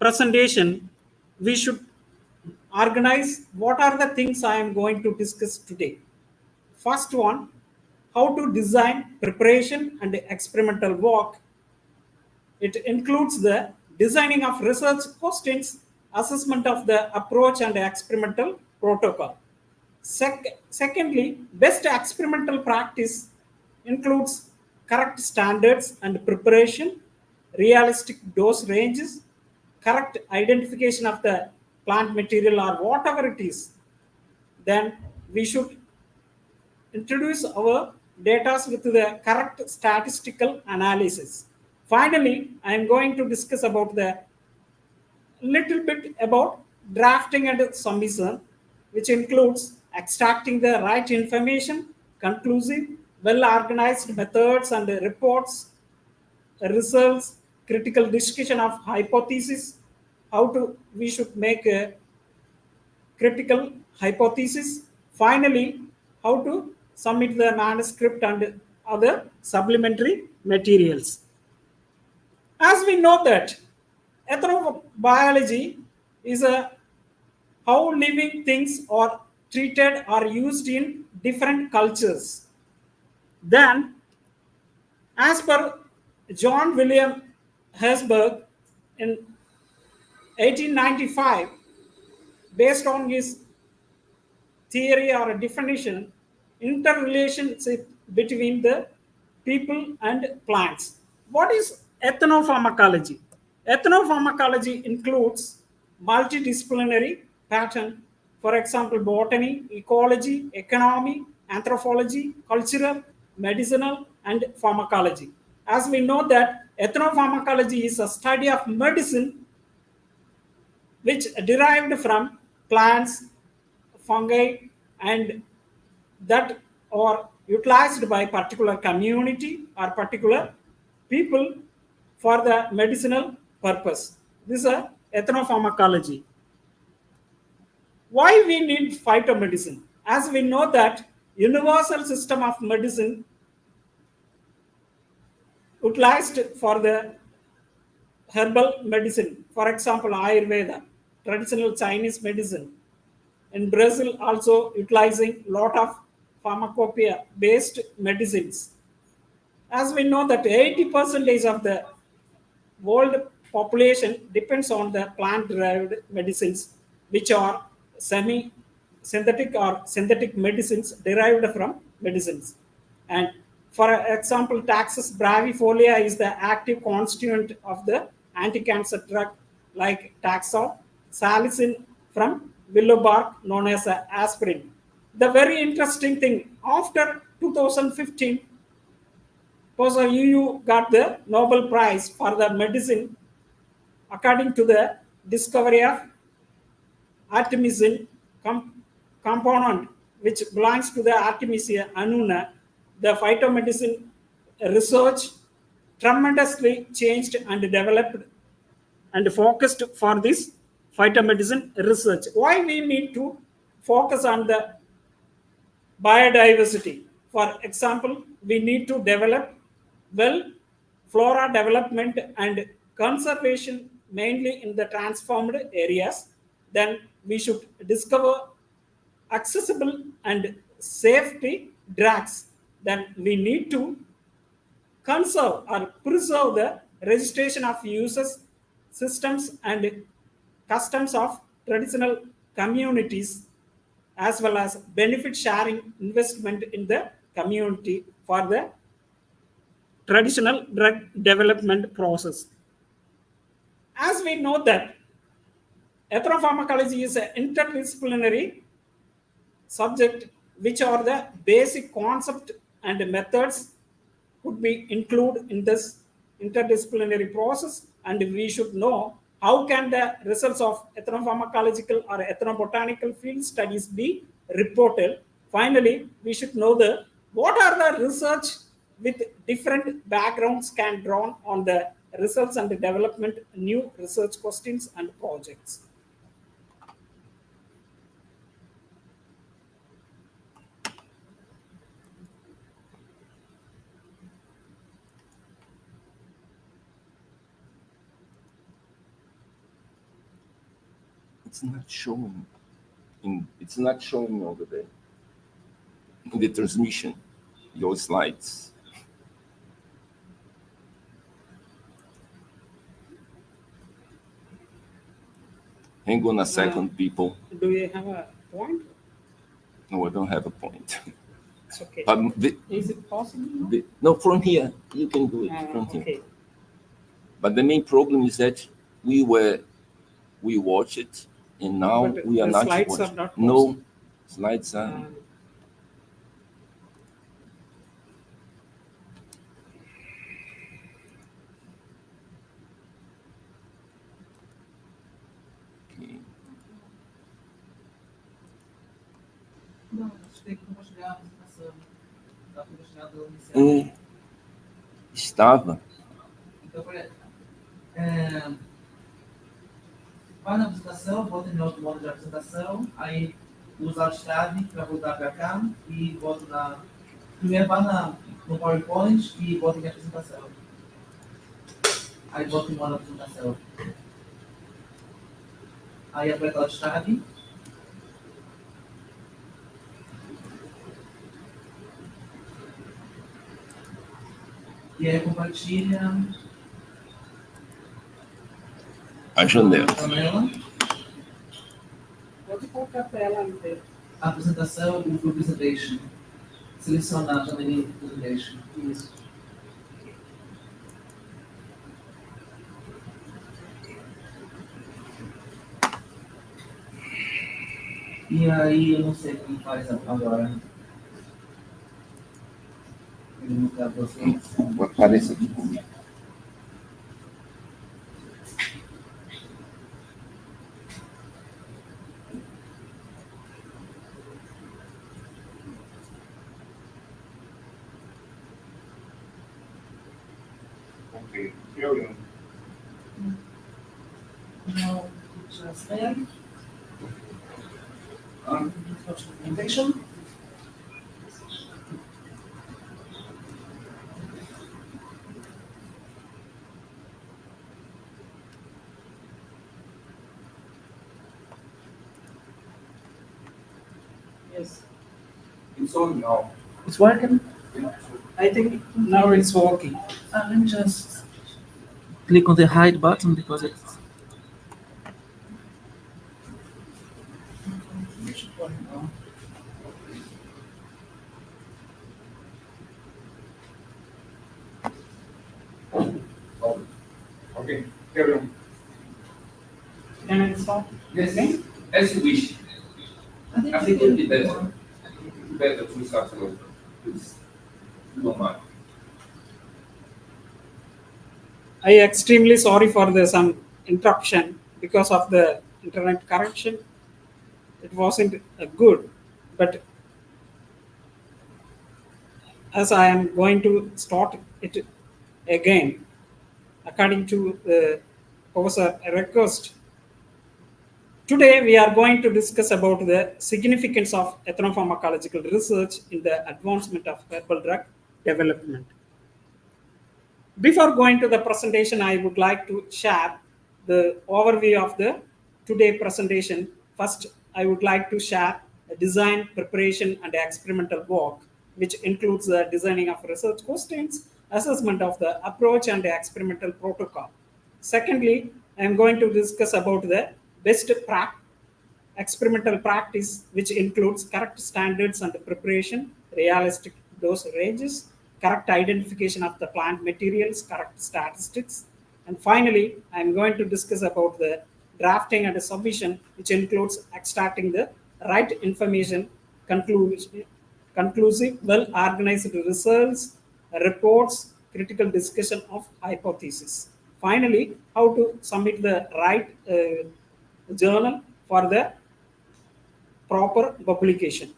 presentation, we should organize what are the things I am going to discuss today. First one, how to design preparation and experimental work. It includes the designing of research questions, assessment of the approach and experimental protocol. Secondly, best experimental practice includes correct standards and preparation, realistic dose ranges, correct identification of the plant material or whatever it is. Then we should introduce our data with the correct statistical analysis. Finally, I am going to discuss about the little bit about drafting and submission, which includes extracting the right information, conclusive, well-organized methods and reports, results, critical discussion of hypothesis, we should make a critical hypothesis. Finally, how to submit the manuscript and other supplementary materials. As we know that ethnobiology is how living things are treated or used in different cultures. Then, as per John William Herzberg in 1895, based on his theory or a definition, interrelationship between the people and plants. What is ethnopharmacology? Ethnopharmacology includes multidisciplinary pattern, for example, botany, ecology, economy, anthropology, cultural, medicinal, and pharmacology. As we know that ethnopharmacology is a study of medicine which derived from plants, fungi, and that are utilized by particular community or particular people for the medicinal purpose. This is a ethnopharmacology. Why we need phytomedicine? As we know that universal system of medicine utilized for the herbal medicine, for example, Ayurveda, traditional Chinese medicine. In Brazil, also utilizing lot of pharmacopoeia-based medicines. As we know that 80% of the world population depends on the plant-derived medicines, which are semi-synthetic or synthetic medicines derived from medicines. And for example, Taxus bravifolia is the active constituent of the anti-cancer drug like Taxol, salicin from willow bark known as aspirin. The very interesting thing, after 2015, Professor Yu got the Nobel Prize for the medicine according to the discovery of artemisinin component, which belongs to the Artemisia annua. The phytomedicine research tremendously changed and developed and focused for this phytomedicine research. Why we need to focus on the biodiversity? For example, we need to develop well flora development and conservation mainly in the transformed areas. Then we should discover accessible and safety drugs. Then we need to conserve or preserve the registration of uses, systems and customs of traditional communities, as well as benefit sharing investment in the community for the traditional drug development process. As we know that ethnopharmacology is an interdisciplinary subject, which are the basic concept and methods could be included in this interdisciplinary process, and we should know how can the results of ethnopharmacological or ethnobotanical field studies be reported. Finally, we should know what are the research with different backgrounds can draw on the results and the development new research questions and projects. it's not showing. It's not showing over there in the transmission, your slides. Hang on a second, people. Do you have a point? No, I don't have a point. It's okay. Is it possible? No, from here. You can do it from okay. here. But the main problem is that we watch it, and now but we are not slides watching. Are not no, slides are... Não, acho que tem que compartilhar a apresentação. Está compartilhado inicialmente. Estava. Então, vai na apresentação, bota em outro modo de apresentação, aí usa Alt Tab para voltar para cá e bota na... Primeiro vai no PowerPoint e bota em apresentação. Aí bota em modo de apresentação. Aí aperta Alt Tab. E aí compartilha a janela. Pode colocar a tela inteira. A apresentação, o Full Presentation. Seleciona a janelinha de Presentation. Isso. E aí, eu não sei como faz agora. Vou mostrar para vocês. Apareça aqui comigo. Okay, carry on. Now, just there. Presentation. Yes. It's on now. It's working. I think now it's working. Let me just click on the hide button because it's... Okay, carry on. Can I start? Yes, as you wish. I think it would be better to start over. Please, you don't mind. I am extremely sorry for some interruption because of the internet connection. It wasn't good, but as I am going to start it again, according to the Professor request, today we are going to discuss about the significance of ethnopharmacological research in the advancement of herbal drug development. Before going to the presentation, I would like to share the overview of the today presentation. First, I would like to share a design, preparation, and experimental work, which includes the designing of research questions, assessment of the approach, and the experimental protocol. Secondly, I am going to discuss about the best experimental practice, which includes correct standards and preparation, realistic dose ranges, correct identification of the plant materials, correct statistics. And finally, I am going to discuss about the drafting and submission, which includes extracting the right information, conclusive, well-organized results, reports, critical discussion of hypothesis. Finally, how to submit the right journal for the proper publication.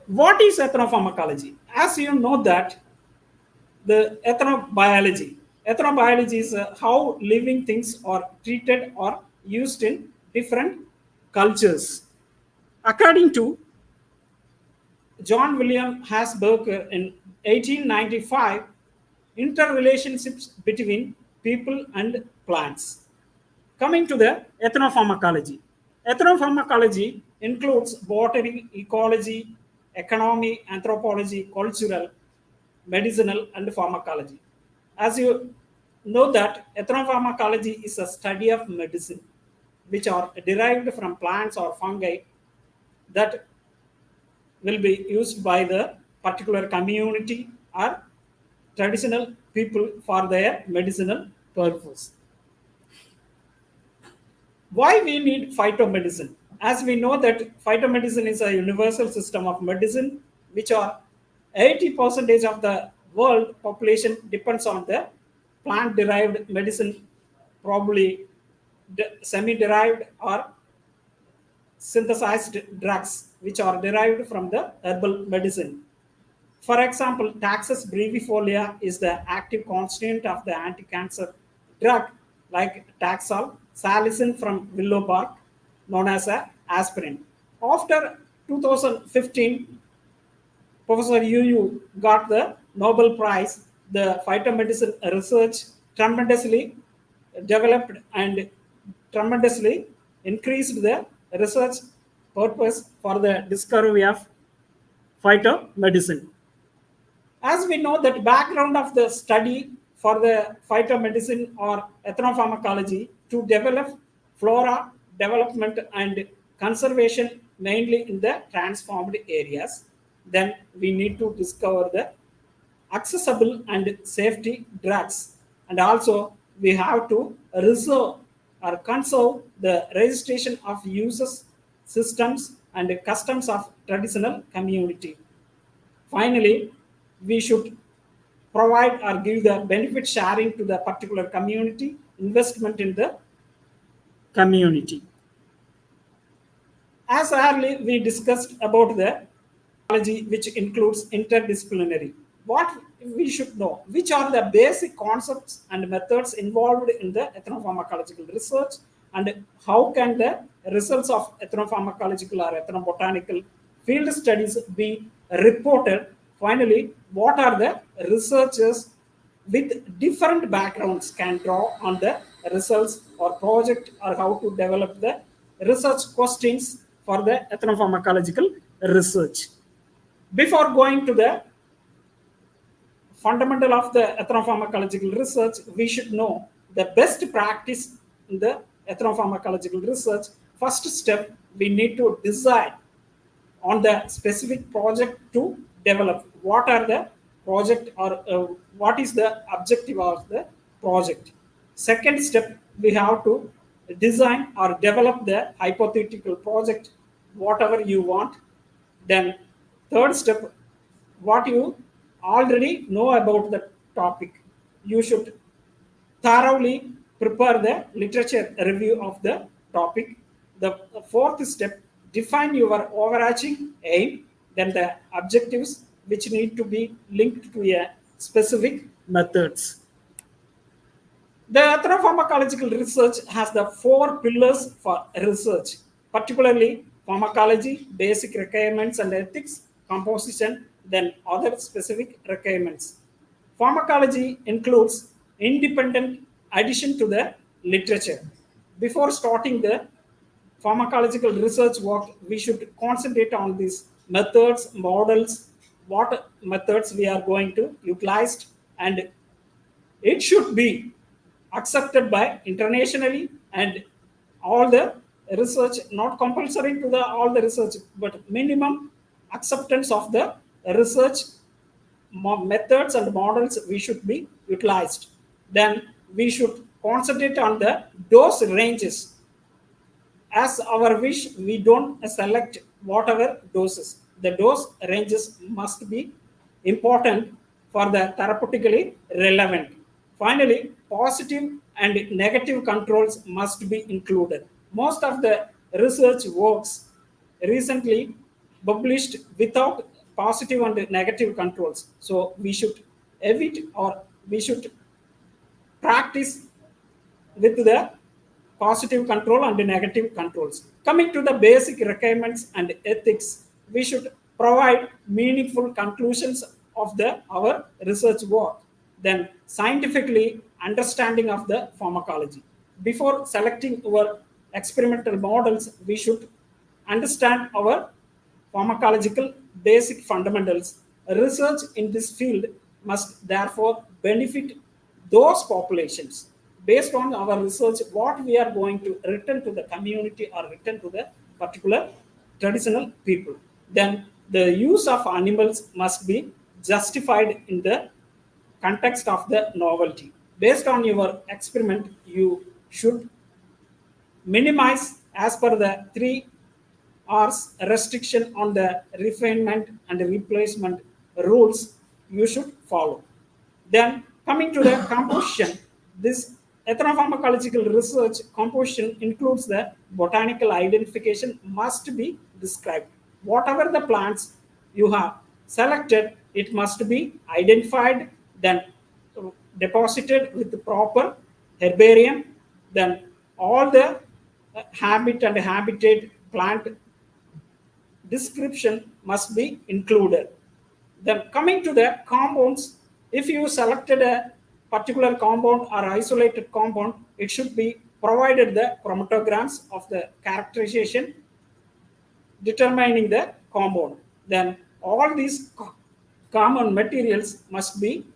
What is ethnopharmacology? As you know that the ethnobiology is how living things are treated or used in different cultures. According to John William Hasberg in 1895, interrelationships between people and plants. Coming to the ethnopharmacology. Ethnopharmacology includes botany, ecology, economy, anthropology, cultural, medicinal, and pharmacology. As you know that ethnopharmacology is a study of medicine which are derived from plants or fungi that will be used by the particular community or traditional people for their medicinal purpose. Why we need phytomedicine? As we know that phytomedicine is a universal system of medicine, which are 80% of the world population depends on the plant-derived medicine, probably semi-derived or synthesized drugs, which are derived from the herbal medicine. For example, Taxus brevifolia is the active constituent of the anti-cancer drug like Taxol, salicin from willow bark, known as aspirin. After 2015, Professor Yu got the Nobel Prize. The phytomedicine research tremendously developed and tremendously increased the research purpose for the discovery of phytomedicine. As we know that background of the study for the phytomedicine or ethnopharmacology to develop flora development and conservation mainly in the transformed areas, then we need to discover the accessible and safety drugs, and also we have to reserve or conserve the registration of uses systems and customs of traditional community. Finally, we should provide or give the benefit sharing to the particular community, investment in the community. As earlier we discussed about the technology which includes interdisciplinary. What we should know, which are the basic concepts and methods involved in the ethnopharmacological research, and how can the results of ethnopharmacological or ethnobotanical field studies be reported. Finally, what are the researchers with different backgrounds can draw on the results or project, or how to develop the research questions for the ethnopharmacological research. Before going to the fundamental of the ethnopharmacological research, we should know the best practice in the ethnopharmacological research. First step, we need to decide on the specific project to develop. What are the project or what is the objective of the project? Second step, we have to design or develop the hypothetical project, whatever you want. Then third step, what you already know about the topic, you should thoroughly prepare the literature review of the topic. The fourth step, define your overarching aim, then the objectives which need to be linked to a specific methods. The ethnopharmacological research has the four pillars for research, particularly pharmacology, basic requirements and ethics, composition, then other specific requirements. Pharmacology includes independent addition to the literature. Before starting the pharmacological research work, we should concentrate on these methods, models, what methods we are going to utilize, and it should be accepted by internationally, and all the research, not compulsory to the all the research, but minimum acceptance of the research methods and models we should be utilized. Then we should concentrate on the dose ranges. As our wish, we don't select whatever doses. The dose ranges must be important for the therapeutically relevant. Finally, positive and negative controls must be included. Most of the research works recently published without positive and negative controls. So we should evit, or we should practice with the positive control and the negative controls. Coming to the basic requirements and ethics, we should provide meaningful conclusions of our research work. Then scientifically understanding of the pharmacology. before selecting our experimental models, we should understand our pharmacological basic fundamentals. Research in this field must therefore benefit those populations. Based on our research, what we are going to return to the community or return to the particular traditional people. Then the use of animals must be justified in the context of the novelty. Based on your experiment, you should minimize as per the 3 R's restriction on the refinement and replacement rules you should follow. Then coming to the composition, this ethnopharmacological research composition includes the botanical identification must be described. Whatever the plants you have selected, it must be identified, then deposited with the proper herbarium, then all the habit and habitat plant description must be included. Then coming to the compounds, if you selected a particular compound or isolated compound, it should be provided the chromatograms of the characterization determining the compound. Then all these common materials must be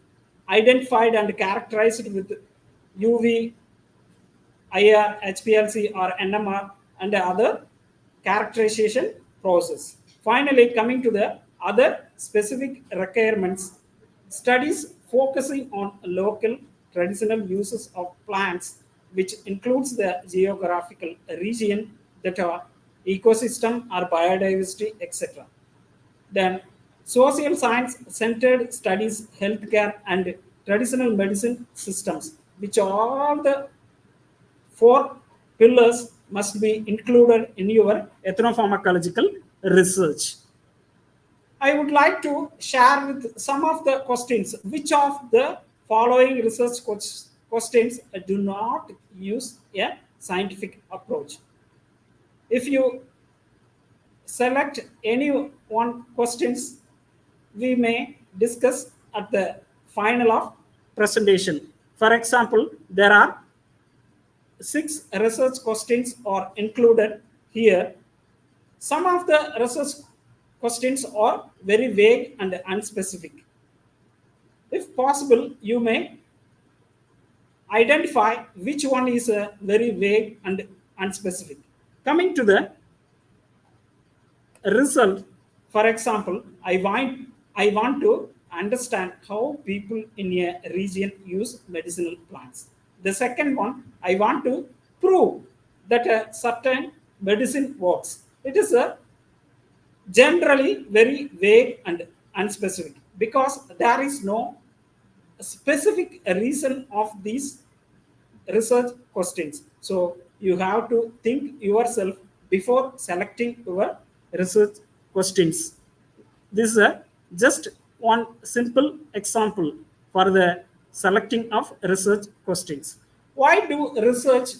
identified and characterized with UV, IR, HPLC or NMR and other characterization process. Finally, coming to the other specific requirements, studies focusing on local traditional uses of plants, which includes the geographical region that are ecosystem or biodiversity, etc. Then social science centered studies, healthcare and traditional medicine systems, which are all the 4 pillars must be included in your ethnopharmacological research. I would like to share with some of the questions. Which of the following research questions do not use a scientific approach? If you select any one questions, we may discuss at the final of presentation. For example, there are 6 research questions are included here. Some of the research questions are very vague and unspecific. If possible, you may identify which one is very vague and unspecific. Coming to the result, for example, I want to understand how people in a region use medicinal plants. The second one, I want to prove that a certain medicine works. It is a generally very vague and unspecific because there is no specific reason of these research questions. So you have to think yourself before selecting your research questions. This is just one simple example for the selecting of research questions. Why do research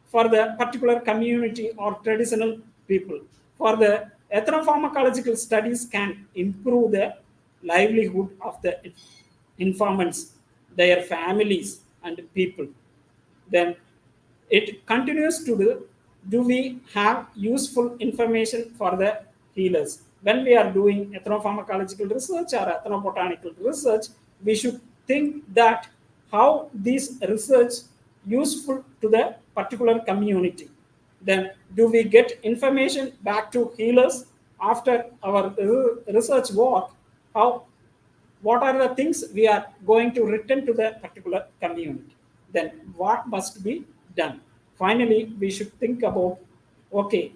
for the particular community or traditional people? For the ethnopharmacological studies can improve the livelihood of the informants, their families and people. Then it continues to do we have useful information for the healers? When we are doing ethnopharmacological research or ethnobotanical research, we should think that how this research useful to the particular community. Then do we get information back to healers after our research work? What are the things we are going to return to the particular community? Then what must be done? Finally, we should think about, okay,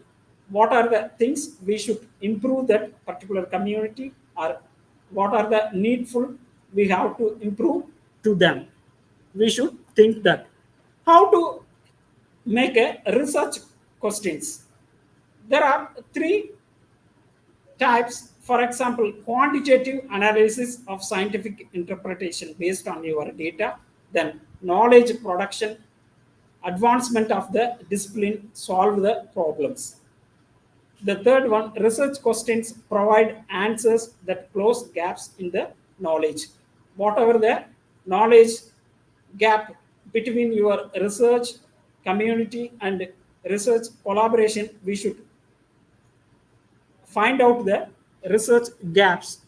what are the things we should improve that particular community, or what are the needful we have to improve to them? We should think that. How to make a research questions? There are 3 types. For example, quantitative analysis of scientific interpretation based on your data, then knowledge production, advancement of the discipline, solve the problems. The third one, research questions provide answers that close gaps in the knowledge. Whatever the knowledge gap between your research community and research collaboration, we should find out the research gaps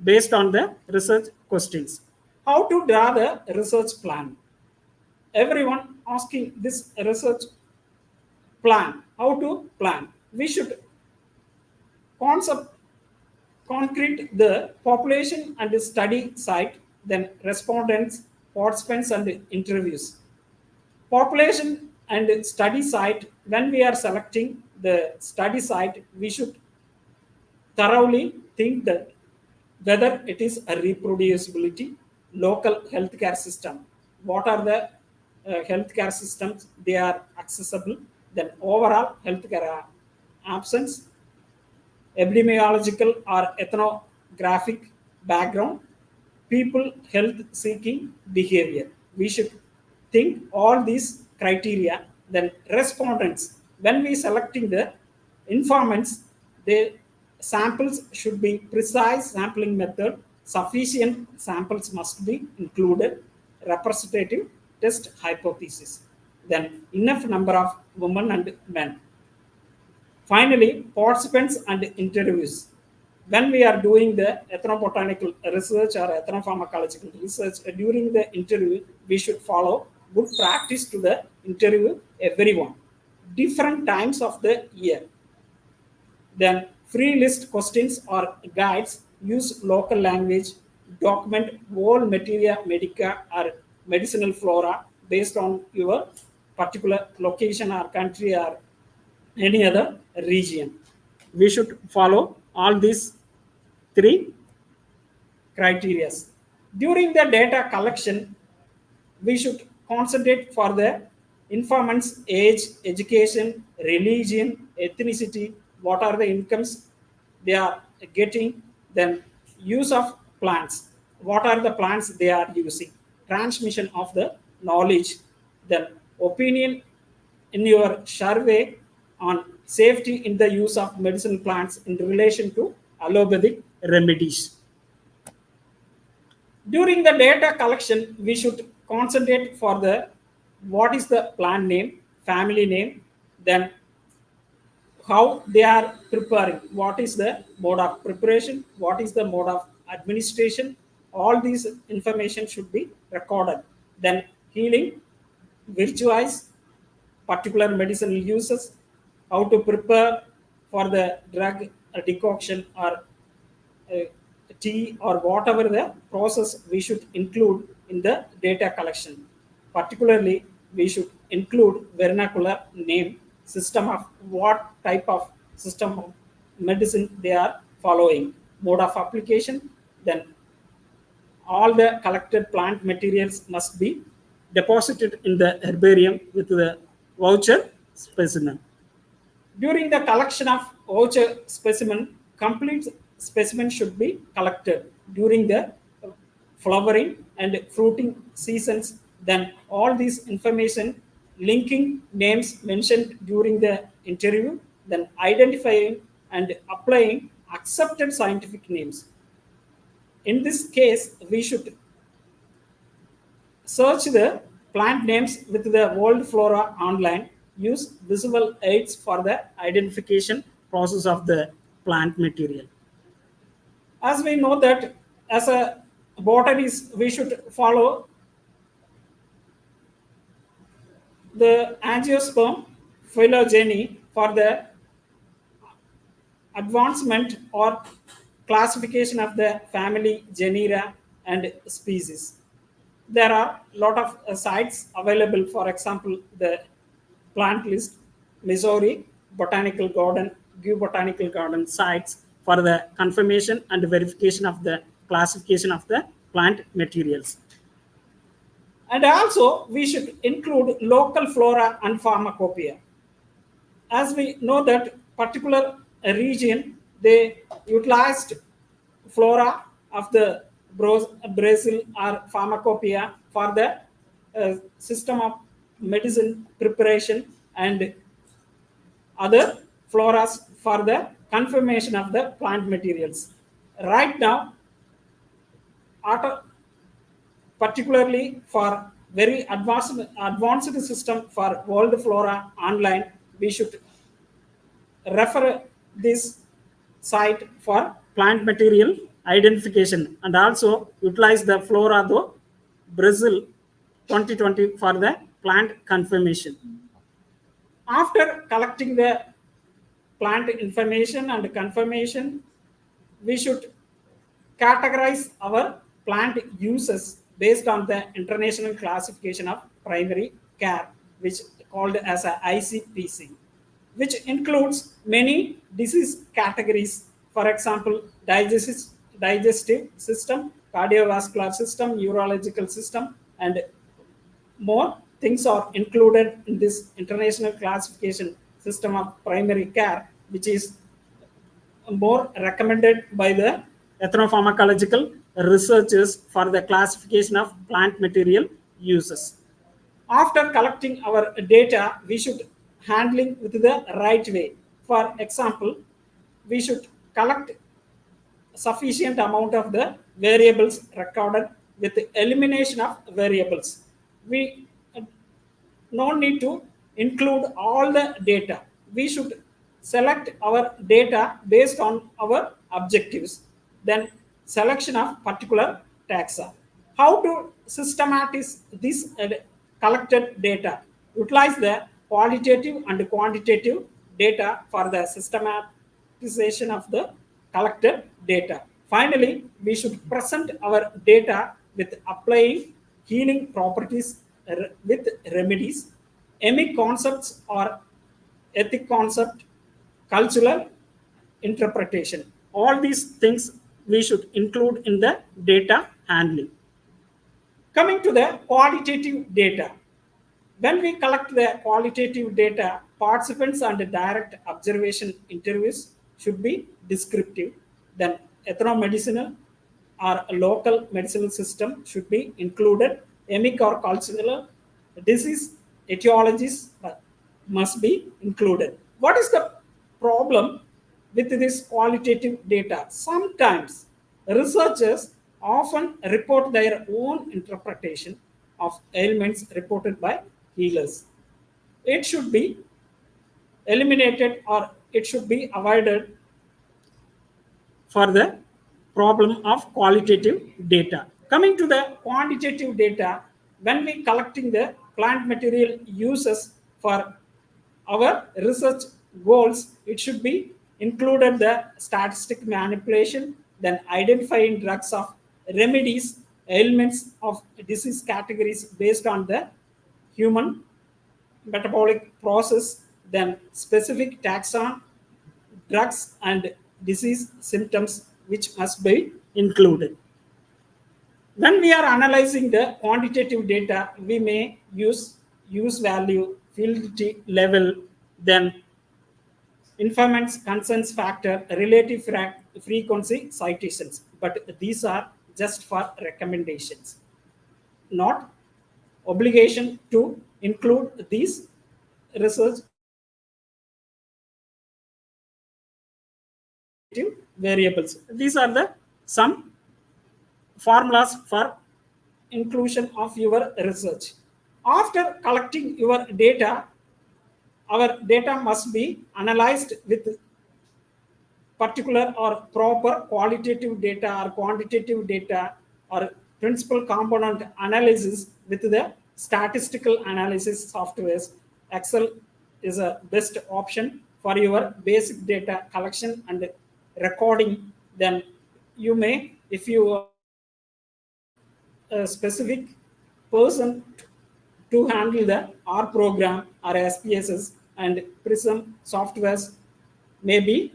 based on the research questions. How to draw the research plan? Everyone asking this research plan. How to plan? We should concept concrete the population and the study site, then respondents, participants, and interviews. Population and study site, when we are selecting the study site, we should thoroughly think that whether it is a reproducibility, local healthcare system, what are the healthcare systems they are accessible, then overall healthcare absence, epidemiological or ethnographic background, people health seeking behavior. We should think all these criteria. Then respondents, when we selecting the informants, the samples should be precise sampling method, sufficient samples must be included, representative test hypothesis, then enough number of women and men. Finally, participants and interviews. When we are doing the ethnobotanical research or ethnopharmacological research, during the interview, we should follow good practice to the interview everyone, different times of the year. Then free list questions or guides, use local language, document all materia medica or medicinal flora based on your particular location or country or any other region. We should follow all these three criteria. During the data collection, we should concentrate for the informants' age, education, religion, ethnicity, what are the incomes they are getting, then use of plants, what are the plants they are using, transmission of the knowledge, then opinion in your survey on safety in the use of medicinal plants in relation to allopathic remedies. During the data collection, we should concentrate for the what is the plant name, family name, then how they are preparing, what is the mode of preparation, what is the mode of administration. All these information should be recorded. Then healing, virtualize, particular medicinal uses, how to prepare for the drug decoction or tea or whatever the process we should include in the data collection. Particularly, we should include vernacular name, system of what type of system of medicine they are following, mode of application, then all the collected plant materials must be deposited in the herbarium with the voucher specimen. During the collection of voucher specimen, complete specimen should be collected during the flowering and fruiting seasons. Then all these information, linking names mentioned during the interview, then identifying and applying accepted scientific names. In this case, we should search the plant names with the world flora online, use visual aids for the identification process of the plant material. As we know that as a botanist, we should follow the angiosperm phylogeny for the advancement or classification of the family, genera, and species. There are a lot of sites available, for example, the plant list, Missouri Botanical Garden, give Botanical Garden sites for the confirmation and verification of the classification of the plant materials. And also, we should include local flora and pharmacopoeia. As we know that particular region, they utilized flora of the Brazil or pharmacopoeia for the system of medicine preparation and other floras for the confirmation of the plant materials. Right now, particularly for very advanced system for world flora online, we should refer this site for plant material identification and also utilize the Flora do Brazil 2020 for the plant confirmation. After collecting the plant information and confirmation, we should categorize our plant uses based on the international classification of primary care, which called as a ICPC, which includes many disease categories. For example, digestive system, cardiovascular system, neurological system, and more things are included in this international classification system of primary care, which is more recommended by the ethnopharmacological researchers for the classification of plant material uses. After collecting our data, we should handling with the right way. For example, we should collect sufficient amount of the variables recorded with the elimination of variables. We no need to include all the data. We should select our data based on our objectives. Then selection of particular taxa. How to systematize this collected data? Utilize the qualitative and quantitative data for the systematization of the collected data. Finally, we should present our data with applying healing properties with remedies, emic concepts or ethic concept, cultural interpretation. All these things we should include in the data handling. Coming to the qualitative data. When we collect the qualitative data, participants and direct observation interviews should be descriptive. Then ethnomedicinal or local medicinal system should be included. Emic or cultural disease etiologies must be included. What is the problem with this qualitative data? Sometimes researchers often report their own interpretation of ailments reported by healers. It should be eliminated or it should be avoided for the problem of qualitative data. Coming to the quantitative data, when we collecting the plant material uses for our research goals, it should be included the statistic manipulation, then identifying drugs of remedies, ailments of disease categories based on the human metabolic process, then specific taxon, drugs and disease symptoms which must be included. When we are analyzing the quantitative data, we may use value, fidelity level, then informant's consensus factor, relative frequency citations. But these are just for recommendations, not obligation to include these research variables. These are the some formulas for inclusion of your research. After collecting your data, our data must be analyzed with particular or proper qualitative data or quantitative data or principal component analysis with the statistical analysis softwares. Excel is a best option for your basic data collection and recording. Then you may, if you are a specific person to handle the R program or SPSS and Prism softwares, may be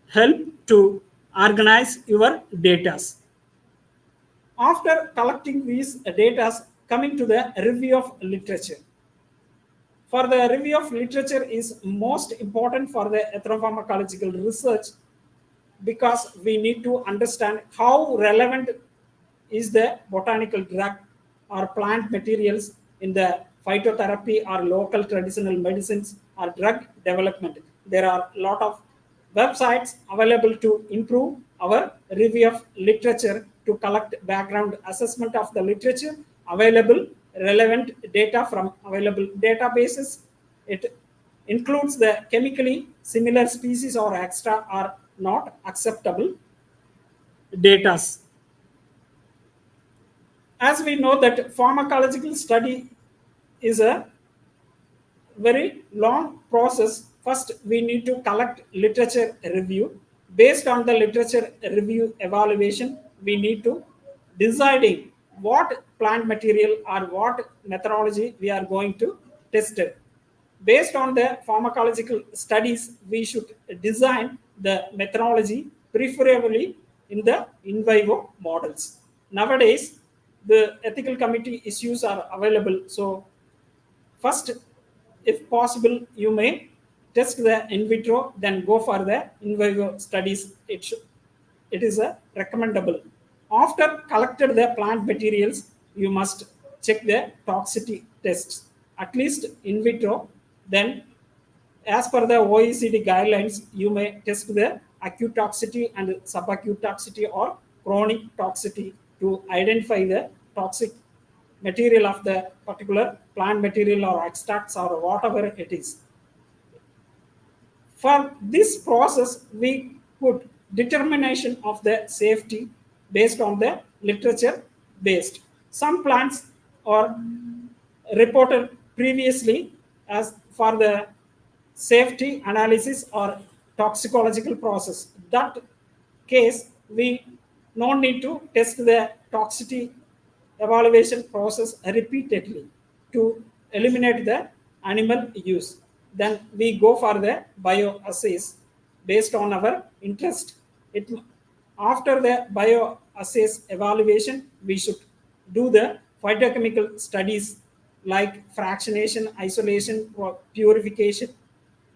help to organize your data. After collecting these data, coming to the review of literature. For the review of literature is most important for the ethnopharmacological research because we need to understand how relevant is the botanical drug or plant materials in the phytotherapy or local traditional medicines or drug development. There are a lot of websites available to improve our review of literature to collect background assessment of the literature, available relevant data from available databases. It includes the chemically similar species or extra are not acceptable data. As we know that pharmacological study is a very long process. First, we need to collect literature review. Based on the literature review evaluation, we need to deciding what plant material or what methodology we are going to test it. Based on the pharmacological studies, we should design the methodology preferably in the in vivo models. Nowadays, the ethical committee issues are available. So first, if possible, you may test the in vitro, then go for the in vivo studies. It is a recommendable. After collected the plant materials, you must check the toxicity tests, at least in vitro. Then, as per the OECD guidelines, you may test the acute toxicity and subacute toxicity or chronic toxicity to identify the toxic material of the particular plant material or extracts or whatever it is. For this process, we put determination of the safety based on the literature based. Some plants are reported previously as for the safety analysis or toxicological process. That case, we no need to test the toxicity evaluation process repeatedly to eliminate the animal use. Then we go for the bioassays based on our interest. After the bioassays evaluation, we should do the phytochemical studies like fractionation, isolation, purification,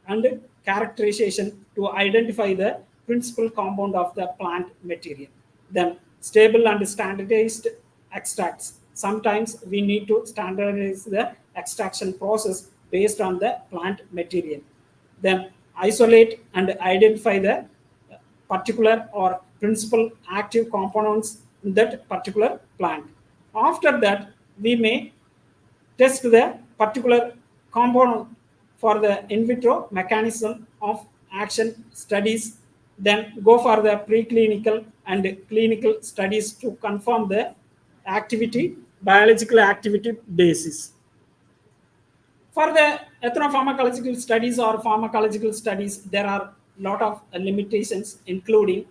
and characterization to identify the principal compound of the plant material. Then stable and standardized extracts. Sometimes we need to standardize the extraction process based on the plant material. Then isolate and identify the particular or principal active components in that particular plant. After that, we may test the particular component for the in vitro mechanism of action studies, then go for the preclinical and clinical studies to confirm the activity, biological activity basis. For the ethnopharmacological studies or pharmacological studies, there are a lot of limitations, including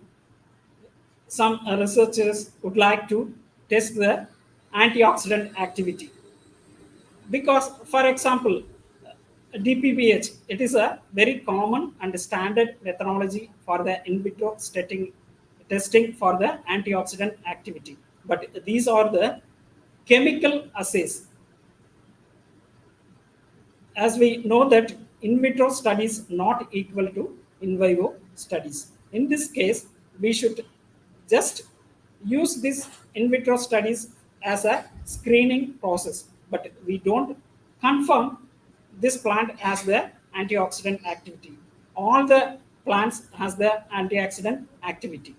some researchers would like to test the antioxidant activity. Because, for example, DPPH, it is a very common and standard methodology for the in vitro testing for the antioxidant activity. But these are the chemical assays. As we know that in vitro studies not equal to in vivo studies. In this case, we should just use this in vitro studies as a screening process, but we don't confirm this plant has the antioxidant activity. All the plants has the antioxidant activity.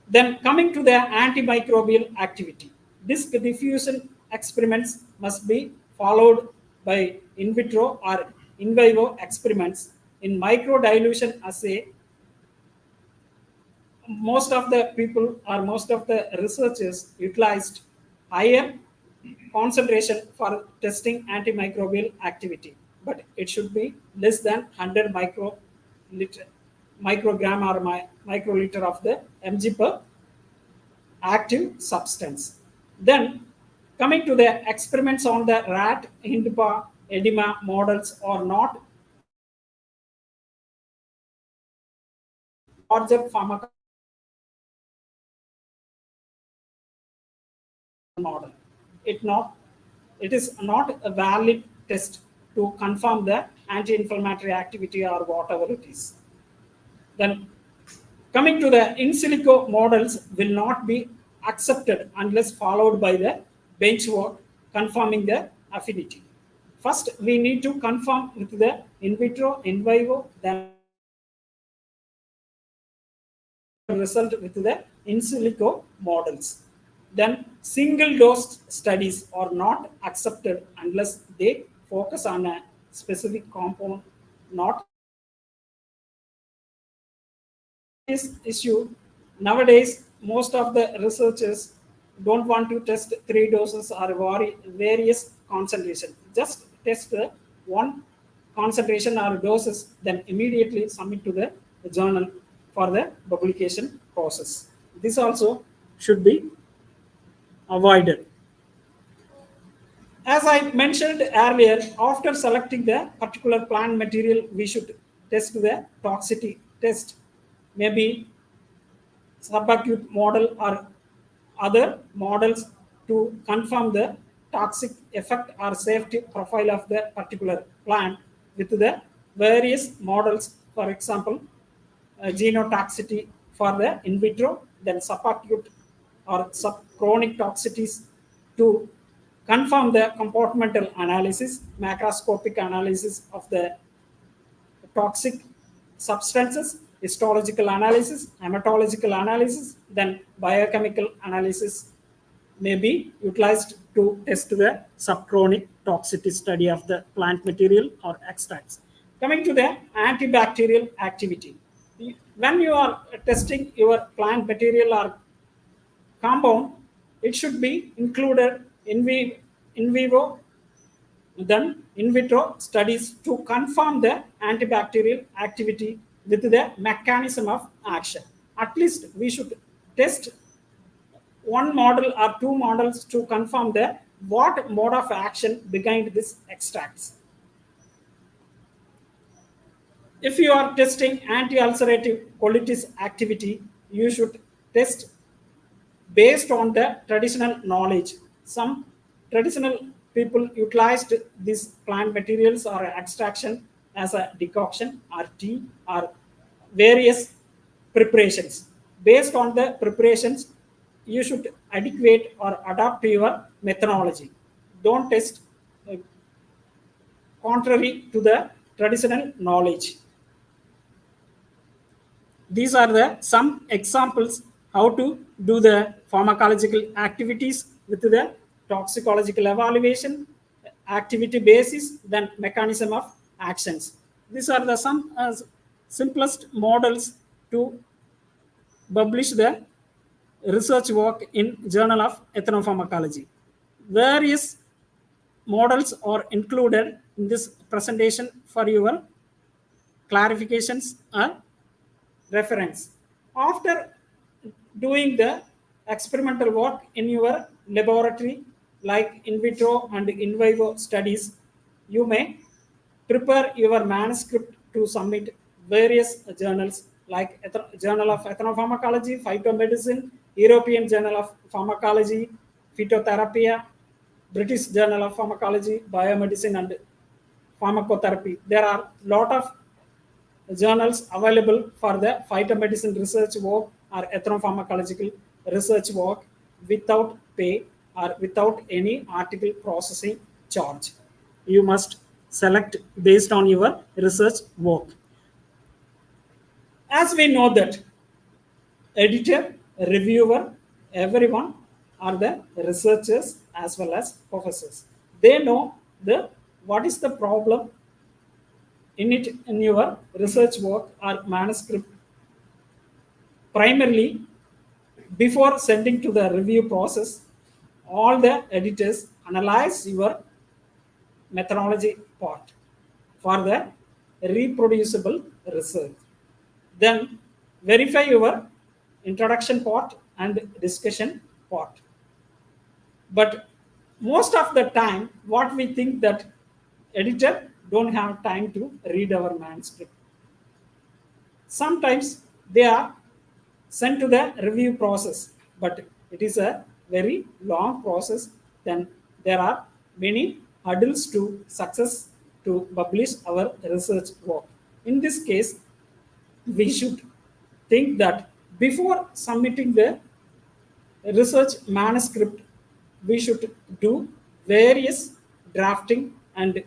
Then coming to the antimicrobial activity, disk diffusion experiments must be followed by in vitro or in vivo experiments. In micro dilution assay, most of the people or most of the researchers utilized higher concentration for testing antimicrobial activity, but it should be less than 100 microgram or microliter of the mg per active substance. Then coming to the experiments on the rat hindpa edema models are not larger pharmacological model. It is not a valid test to confirm the anti-inflammatory activity or whatever it is. Then coming to the in silico models will not be accepted unless followed by the bench work confirming the affinity. First, we need to confirm with the in vitro, in vivo, then result with the in silico models. Then Single dose studies are not accepted unless they focus on a specific compound, not this issue. Nowadays, most of the researchers don't want to test 3 doses or various concentration. Just test the one concentration or doses, then immediately submit to the journal for the publication process. This also should be avoided. As I mentioned earlier, after selecting the particular plant material, we should test the toxicity test, maybe subacute model or other models to confirm the toxic effect or safety profile of the particular plant with the various models. For example, genotoxicity for the in vitro, then subacute or subchronic toxicities to confirm the compartmental analysis, macroscopic analysis of the toxic substances, histological analysis, hematological analysis, then biochemical analysis may be utilized to test the subchronic toxicity study of the plant material or extracts. Coming to the antibacterial activity. When you are testing your plant material or compound, it should be included in vivo, then in vitro studies to confirm the antibacterial activity with the mechanism of action. At least we should test one model or two models to confirm the what mode of action behind this extracts. If you are testing anti-ulcerative colitis activity, you should test based on the traditional knowledge. Some traditional people utilized these plant materials or extraction as a decoction or tea or various preparations. Based on the preparations, you should adequate or adapt to your methodology. Don't test contrary to the traditional knowledge. These are the some examples how to do the pharmacological activities with the toxicological evaluation, activity basis, then mechanism of actions. These are the some simplest models to publish the research work in Journal of Ethnopharmacology. Various models are included in this presentation for your clarifications and reference. After doing the experimental work in your laboratory, like in vitro and in vivo studies, you may prepare your manuscript to submit various journals like Journal of Ethnopharmacology, Phytomedicine, European Journal of Pharmacology, Phytotherapy, British Journal of Pharmacology, Biomedicine and Pharmacotherapy. There are a lot of journals available for the phytomedicine research work or ethnopharmacological research work without pay or without any article processing charge. You must select based on your research work. As we know that editor, reviewer, everyone are the researchers as well as professors. They know what is the problem in your research work or manuscript. Primarily, before sending to the review process, all the editors analyze your methodology part for the reproducible research. Then verify your introduction part and discussion part. But most of the time, what we think that editor don't have time to read our manuscript. Sometimes they are sent to the review process, but it is a very long process. Then there are many hurdles to success to publish our research work. In this case, we should think that before submitting the research manuscript, we should do various drafting and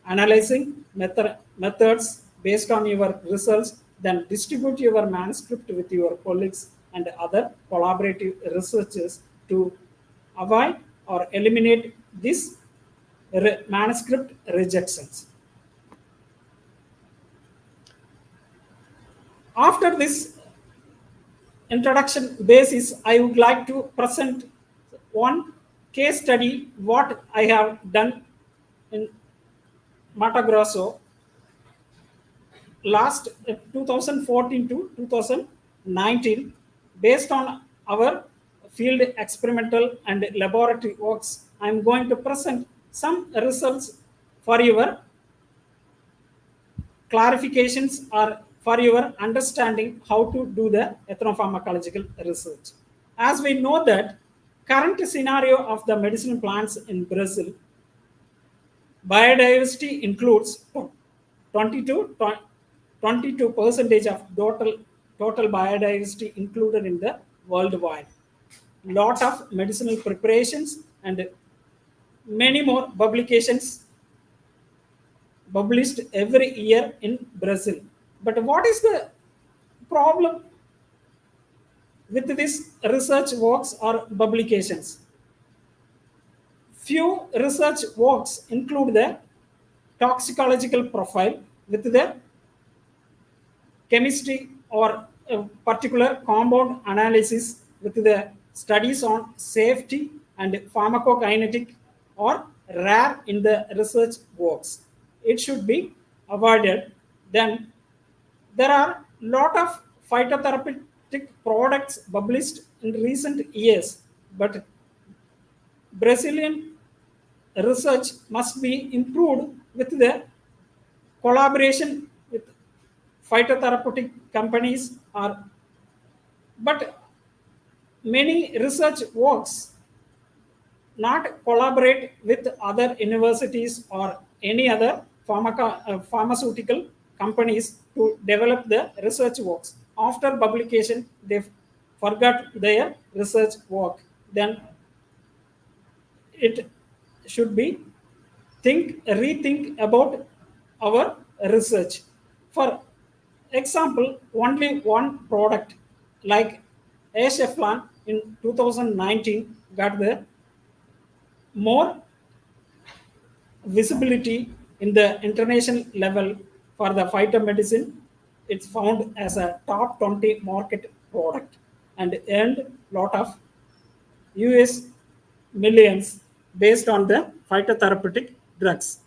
analyzing methods based on your results, then distribute your manuscript with your colleagues and other collaborative researchers to avoid or eliminate these manuscript rejections. After this introduction basis, I would like to present one case study what I have done in Mato Grosso last 2014 to 2019. Based on our field experimental and laboratory works, I am going to present some results for your clarifications or for your understanding how to do the ethnopharmacological research. As we know that current scenario of the medicinal plants in Brazil, biodiversity includes 22% of total biodiversity included in the worldwide. Lot of medicinal preparations and many more publications published every year in Brazil. But what is the problem with this research works or publications? Few research works include the toxicological profile with the chemistry or a particular compound analysis with the studies on safety and pharmacokinetic or rare in the research works. It should be avoided. Then there are lot of phytotherapeutic products published in recent years, but Brazilian research must be improved with the collaboration with phytotherapeutic companies but many research works not collaborate with other universities or any other pharmaceutical companies to develop the research works. After publication, they forgot their research work. Then it should be rethink about our research. For example, only one product like Asheflan in 2019 got the more visibility in the international level for the phytomedicine. It's found as a top 20 market product and earned lot of US millions based on the phytotherapeutic drugs.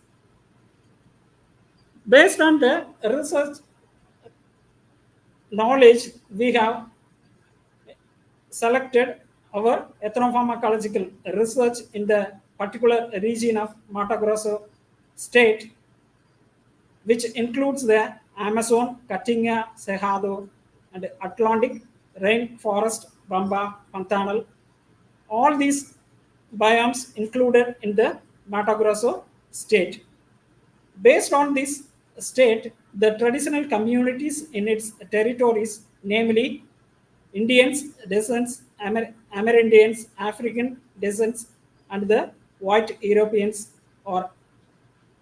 Based on the research knowledge, we have selected our ethnopharmacological research in the particular region of Mato Grosso state, which includes the Amazon, Caatinga, Cerrado, and Atlantic rainforest, Bamba, Pantanal. All these biomes included in the Mato Grosso state. Based on this state, the traditional communities in its territories, namely Indians, descents, Amerindians, African descents, and the white Europeans are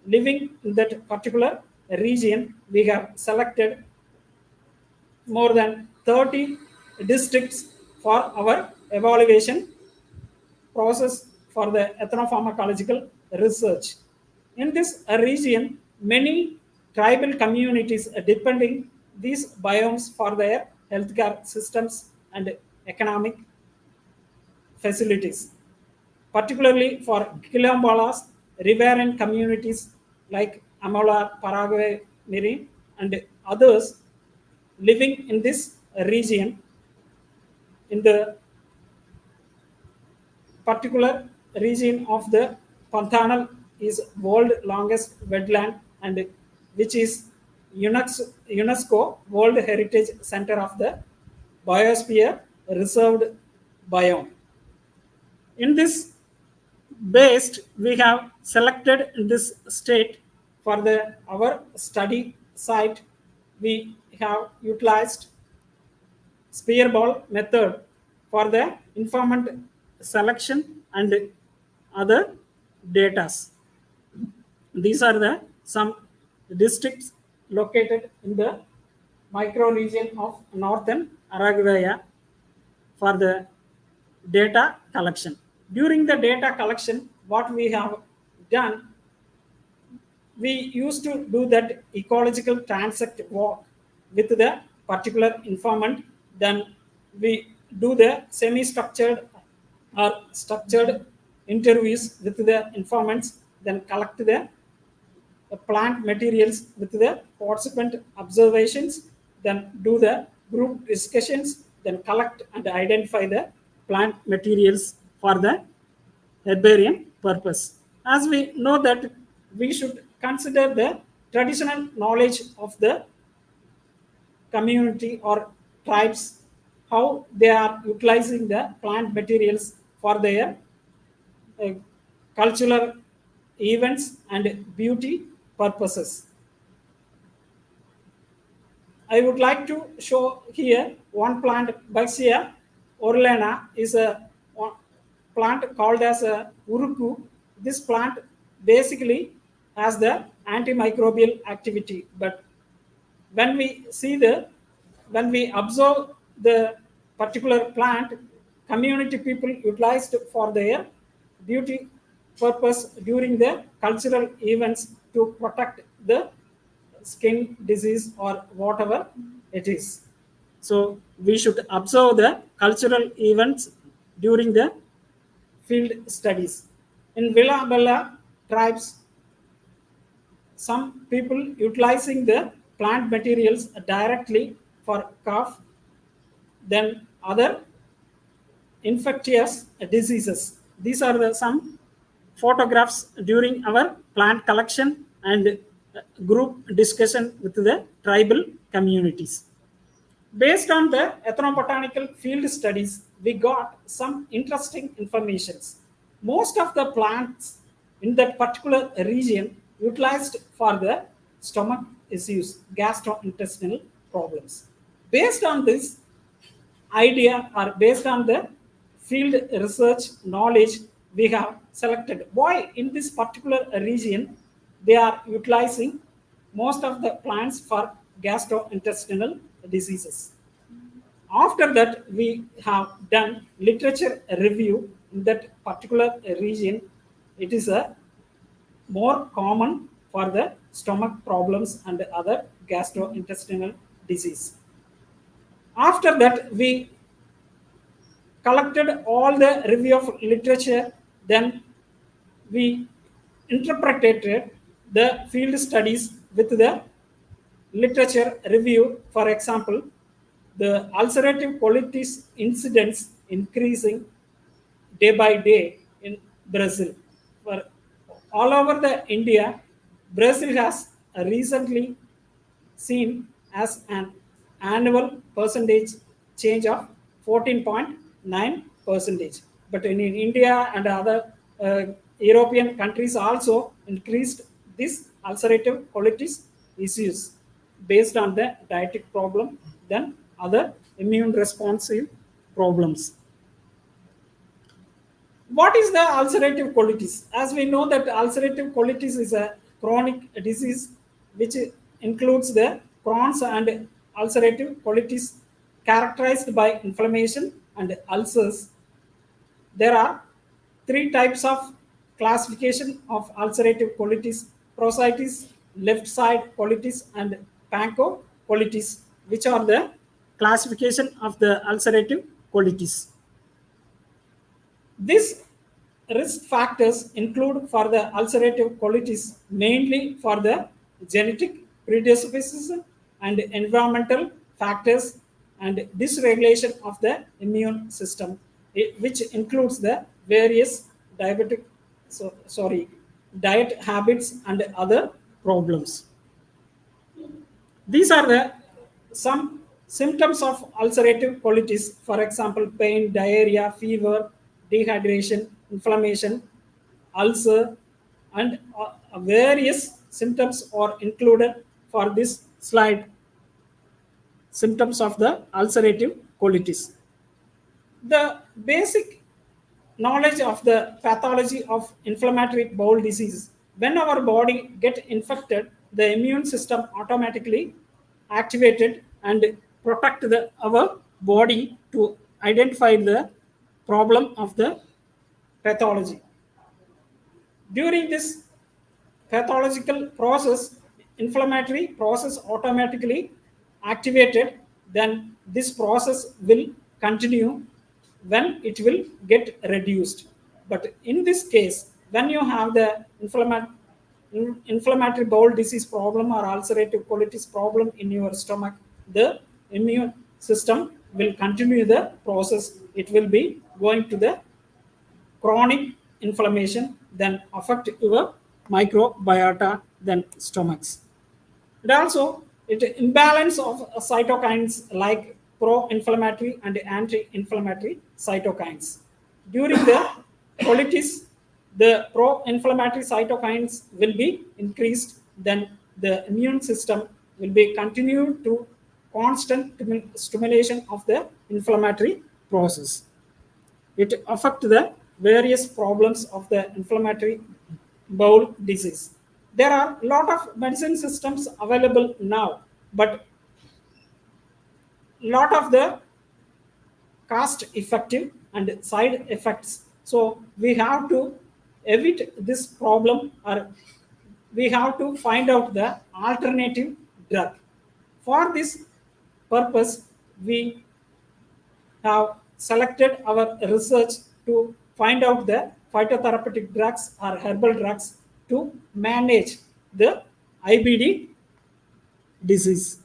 living in that particular region. We have selected more than 30 districts for our evaluation process for the ethnopharmacological research. In this region, many tribal communities are depending these biomes for their healthcare systems and economic facilities, particularly for Quilombolas, riverine communities like Amola, Paraguay, Miri, and others living in this region. In the particular region of the Pantanal is world longest wetland and which is UNESCO World Heritage Center of the Biosphere Reserved Biome. In this based, we have selected this state for our study site. We have utilized spearball method for the informant selection and other datas. These are the some districts located in the microregion of northern Araguaia for the data collection. During the data collection, what we have done, we used to do that ecological transect walk with the particular informant. Then we do the semi-structured or structured interviews with the informants, then collect the plant materials with the participant observations, then do the group discussions, then collect and identify the plant materials for the herbarium purpose. As we know that we should consider the traditional knowledge of the community or tribes, how they are utilizing the plant materials for their uh, cultural events and beauty purposes. I would like to show here one plant, Baxia orlana, is a plant called as a uruku. This plant basically has the antimicrobial activity, but when we observe the particular plant, community people utilized for their beauty purpose during the cultural events to protect the skin disease or whatever it is. So we should observe the cultural events during the field studies. In Villa Bella tribes, some people utilizing the plant materials directly for cough, then other infectious diseases. These are some photographs during our plant collection and group discussion with the tribal communities. Based on the ethnobotanical field studies, we got some interesting informations. Most of the plants in that particular region utilized for the stomach issues, gastrointestinal problems. Based on this idea or based on the field research knowledge, we have selected why in this particular region they are utilizing most of the plants for gastrointestinal diseases. After that, we have done literature review in that particular region. It is a more common for the stomach problems and other gastrointestinal disease. After that, we collected all the review of literature, then we interpreted the field studies with the literature review. For example, the ulcerative colitis incidence increasing day by day in Brazil. For all over the India, Brazil has recently seen as an annual percentage change of 14.9%. But in India and other European countries also increased this ulcerative colitis issues based on the dietic problem, then other immune responsive problems. What is the ulcerative colitis? As we know that ulcerative colitis is a chronic disease which includes the Crohn's and ulcerative colitis characterized by inflammation and ulcers. There are three types of classification of ulcerative colitis: prosciuttis, left side colitis, and pancreatitis, which are the classification of the ulcerative colitis. These risk factors include for the ulcerative colitis mainly for the genetic predisposition and environmental factors and dysregulation of the immune system, which includes the various diet habits and other problems. These are the some symptoms of ulcerative colitis. For example, pain, diarrhea, fever, dehydration, inflammation, ulcer, and various symptoms are included for this slide. Symptoms of the ulcerative colitis. The basic knowledge of the pathology of inflammatory bowel disease. When our body get infected, the immune system automatically activated and protect our body to identify the problem of the pathology. During this pathological process, inflammatory process automatically activated, then this process will continue when it will get reduced. But in this case, when you have the inflammatory bowel disease problem or ulcerative colitis problem in your stomach, the immune system will continue the process. It will be going to the chronic inflammation, then affect your microbiota, then stomachs. And also, it imbalance of cytokines like pro-inflammatory and anti-inflammatory cytokines. During the colitis, the pro-inflammatory cytokines will be increased, then the immune system will be continued to constant stimulation of the inflammatory process. It affects the various problems of the inflammatory bowel disease. There are a lot of medicine systems available now, but lot of the cost effective and side effects. So we have to evit this problem, or we have to find out the alternative drug. For this purpose, we have selected our research to find out the phytotherapeutic drugs or herbal drugs to manage the IBD disease.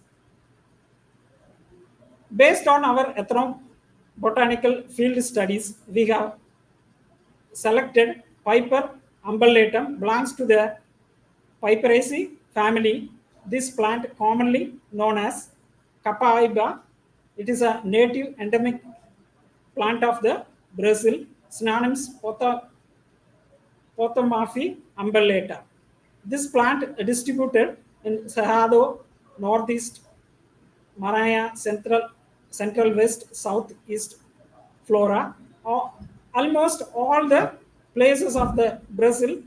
Based on our ethnobotanical field studies, we have selected Piper umbellatum, belongs to the Piperaceae family. This plant commonly known as Copaiba. It is a native endemic plant of the Brazil. Synonyms Pothomaphy umbellata. This plant distributed in Cerrado, Northeast, Maraya, Central West, Southeast Flora. Almost all the places of the Brazil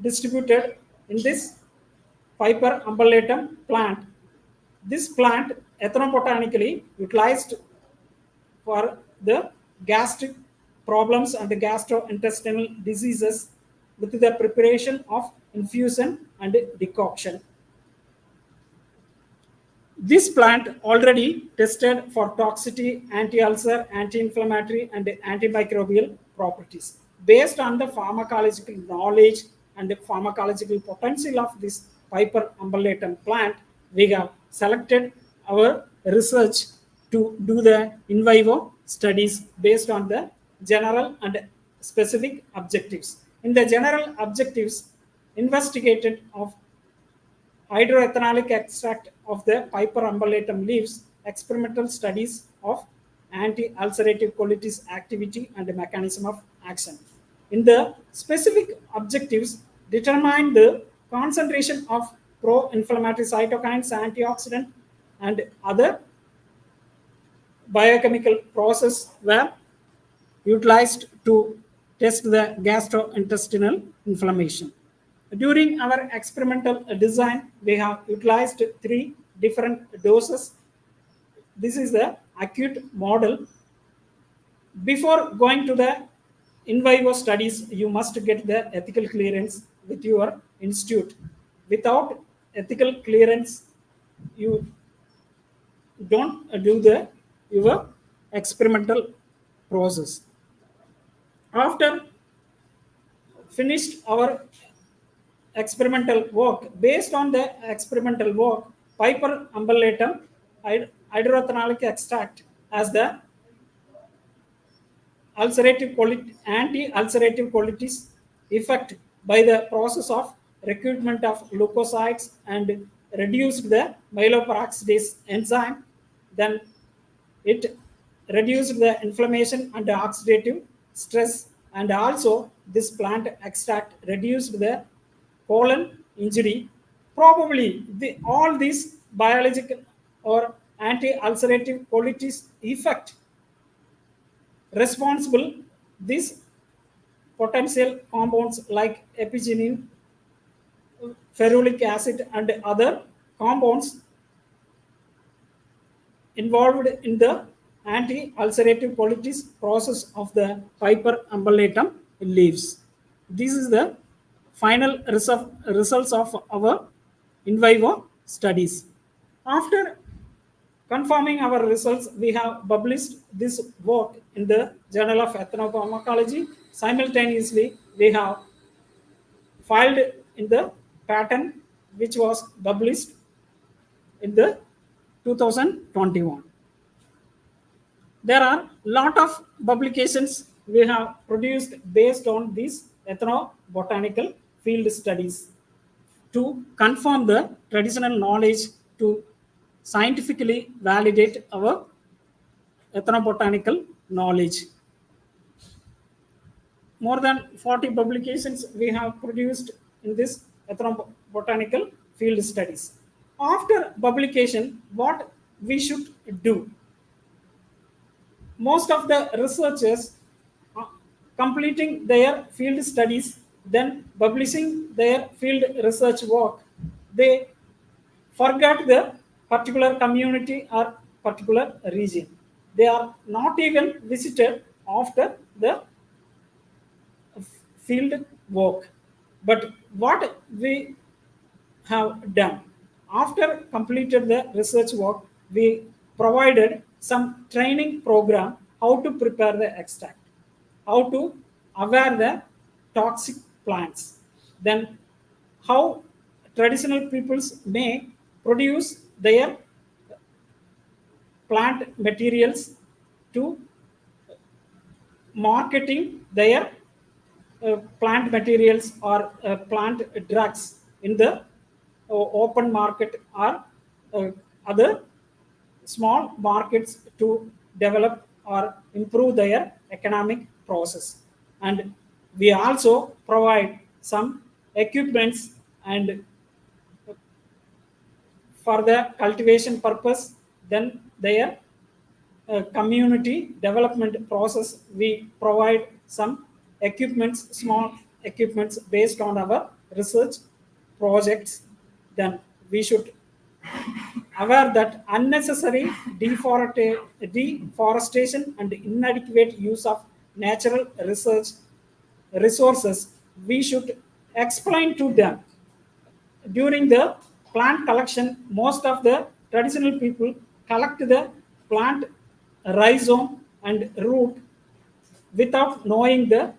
distributed in this Piper umbellatum plant. This plant ethnobotanically utilized for the gastric problems and the gastrointestinal diseases with the preparation of infusion and decoction. This plant already tested for toxicity, anti-ulcer, anti-inflammatory, and antimicrobial properties. Based on the pharmacological knowledge and the pharmacological potential of this Piper umbellatum plant, we have selected our research to do the in vivo studies based on the general and specific objectives. In the general objectives, investigated of hydroethanolic extract of the Piper umbellatum leaves, experimental studies of anti-ulcerative colitis activity and mechanism of action. In the specific objectives, determine the concentration of pro-inflammatory cytokines, antioxidant, and other biochemical process were utilized to test the gastrointestinal inflammation. During our experimental design, we have utilized 3 different doses. This is the acute model. Before going to the in vivo studies, you must get the ethical clearance with your institute. Without ethical clearance, you don't do your experimental process. After finished our experimental work, based on the experimental work, Piper umbellatum hydroethanolic extract as the anti-ulcerative colitis effect by the process of recruitment of leukocytes and reduced the myeloperoxidase enzyme. Then it reduced the inflammation and the oxidative stress, and also this plant extract reduced the colon injury. Probably all these biological or anti-ulcerative colitis effect responsible these potential compounds like epigenin, ferulic acid, and other compounds involved in the anti-ulcerative colitis process of the Piper umbellatum leaves. This is the final results of our in vivo studies. After confirming our results, we have published this work in the Journal of Ethnopharmacology. Simultaneously, we have filed in the patent, which was published in the 2021. There are lot of publications we have produced based on these ethnobotanical field studies to confirm the traditional knowledge, to scientifically validate our ethnobotanical knowledge. More than 40 publications we have produced in this ethnobotanical field studies. After publication, what we should do? Most of the researchers completing their field studies, then publishing their field research work, they forget the particular community or particular region. They are not even visited after the field work. But what we have done, after completed the research work, we provided some training program how to prepare the extract, how to aware the toxic plants, then how traditional peoples may produce their plant materials to marketing their plant materials or plant drugs in the open market or other small markets to develop or improve their economic process. And we also provide some equipments and for the cultivation purpose, then their community development process, we provide some equipments, small equipments based on our research projects. Then we should aware that unnecessary deforestation and inadequate use of natural resources, we should explain to them. During the plant collection, most of the traditional people collect the plant rhizome and root without knowing the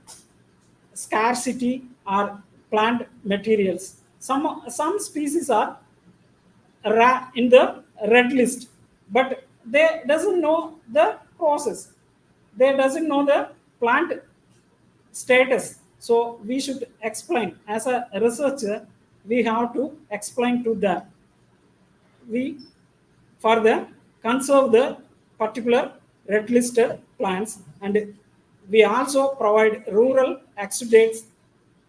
scarcity or plant materials. Some species are in the red list, but they doesn't know the process. They doesn't know the plant status. So we should explain. As a researcher, we have to explain to them. We further conserve the particular red listed plants, and we also provide rural exudates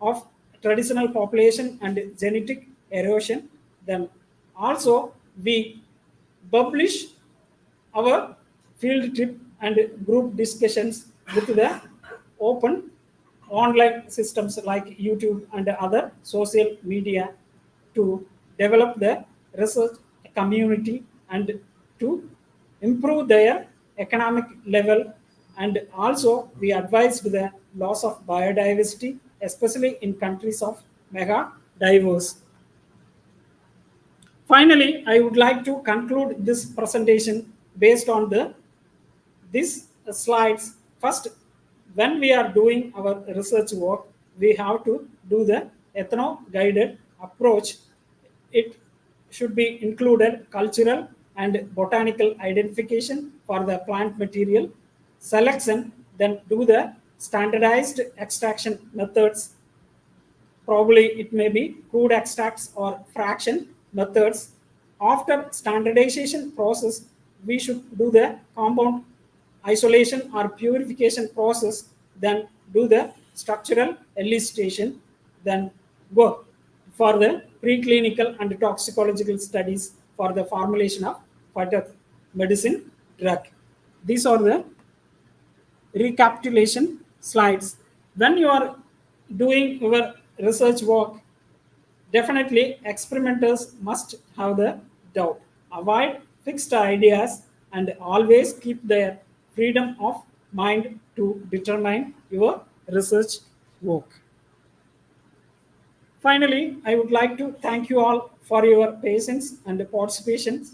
of traditional population and genetic erosion. Then also we publish our field trip and group discussions with the open online systems like YouTube and other social media to develop the research community and to improve their economic level. And also we advised the loss of biodiversity, especially in countries of mega diverse. Finally, I would like to conclude this presentation based on these slides. First, when we are doing our research work, we have to do the ethno-guided approach. It should be included cultural and botanical identification for the plant material selection, then do the standardized extraction methods. Probably it may be crude extracts or fraction methods. After standardization process, we should do the compound isolation or purification process, then do the structural elicitation, then go for the preclinical and toxicological studies for the formulation of phytomedicine drug. These are the recapitulation slides. When you are doing your research work, definitely experimenters must have the doubt. Avoid fixed ideas and always keep their freedom of mind to determine your research work. Finally, I would like to thank you all for your patience and participation.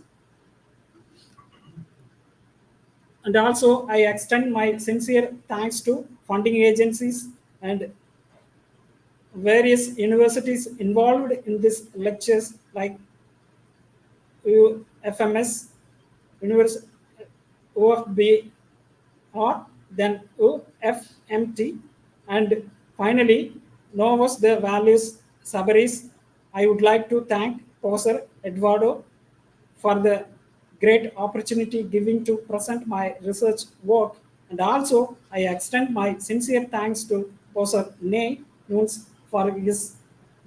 And also, I extend my sincere thanks to funding agencies and various universities involved in these lectures like UFMS, Univers OFB, or then UFMT. And finally, Novus the Values Sabaris. I would like to thank Professor Eduardo for the great opportunity given to present my research work. And also, I extend my sincere thanks to Professor Ney Nunes for his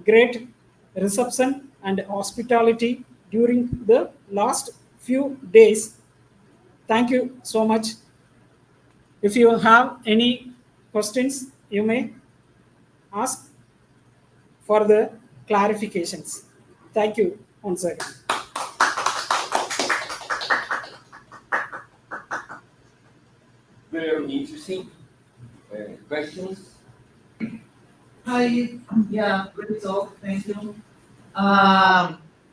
great reception and hospitality during the last few days. Thank you so much. If you have any questions, you may ask for the clarifications. Thank you once again. Very interesting. Questions? Hi, yeah, great talk, thank you.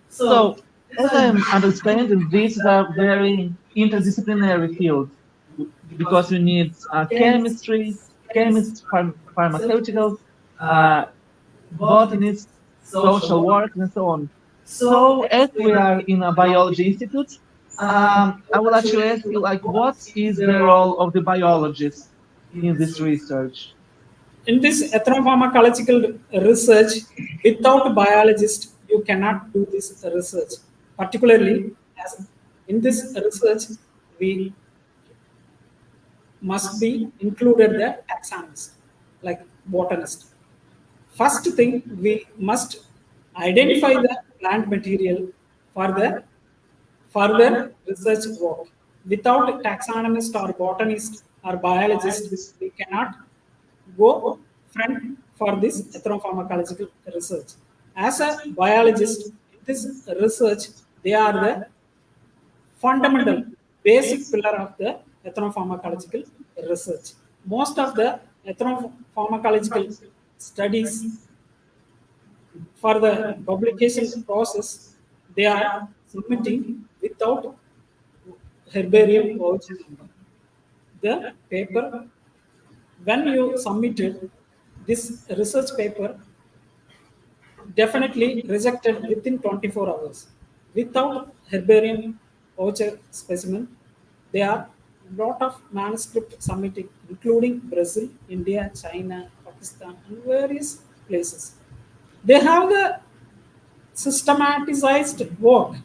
So, as I understand, these are very interdisciplinary fields because you need chemistry, chemists, pharmaceuticals, uh, botanists, social work, and so on. So, as we are in a biology institute, I would like to ask you, like, what is the role of the biologist in this research? In this ethnopharmacological research, without biologist, you cannot do this research. Particularly, as in this research, we must be included the taxonomist, like botanist. First thing, we must identify the plant material for the further research work. Without taxonomist or botanist or biologist, we cannot go front for this ethnopharmacological research. As a biologist, in this research, they are the fundamental, basic pillar of the ethnopharmacological research. Most of the ethnopharmacological studies for the publication process, they are submitting without herbarium voucher number. The paper, when you submitted this research paper, definitely rejected within 24 hours. Without herbarium voucher specimen, there are lot of manuscript submitting, including Brazil, India, China, Pakistan, and various places. They have the systematized work,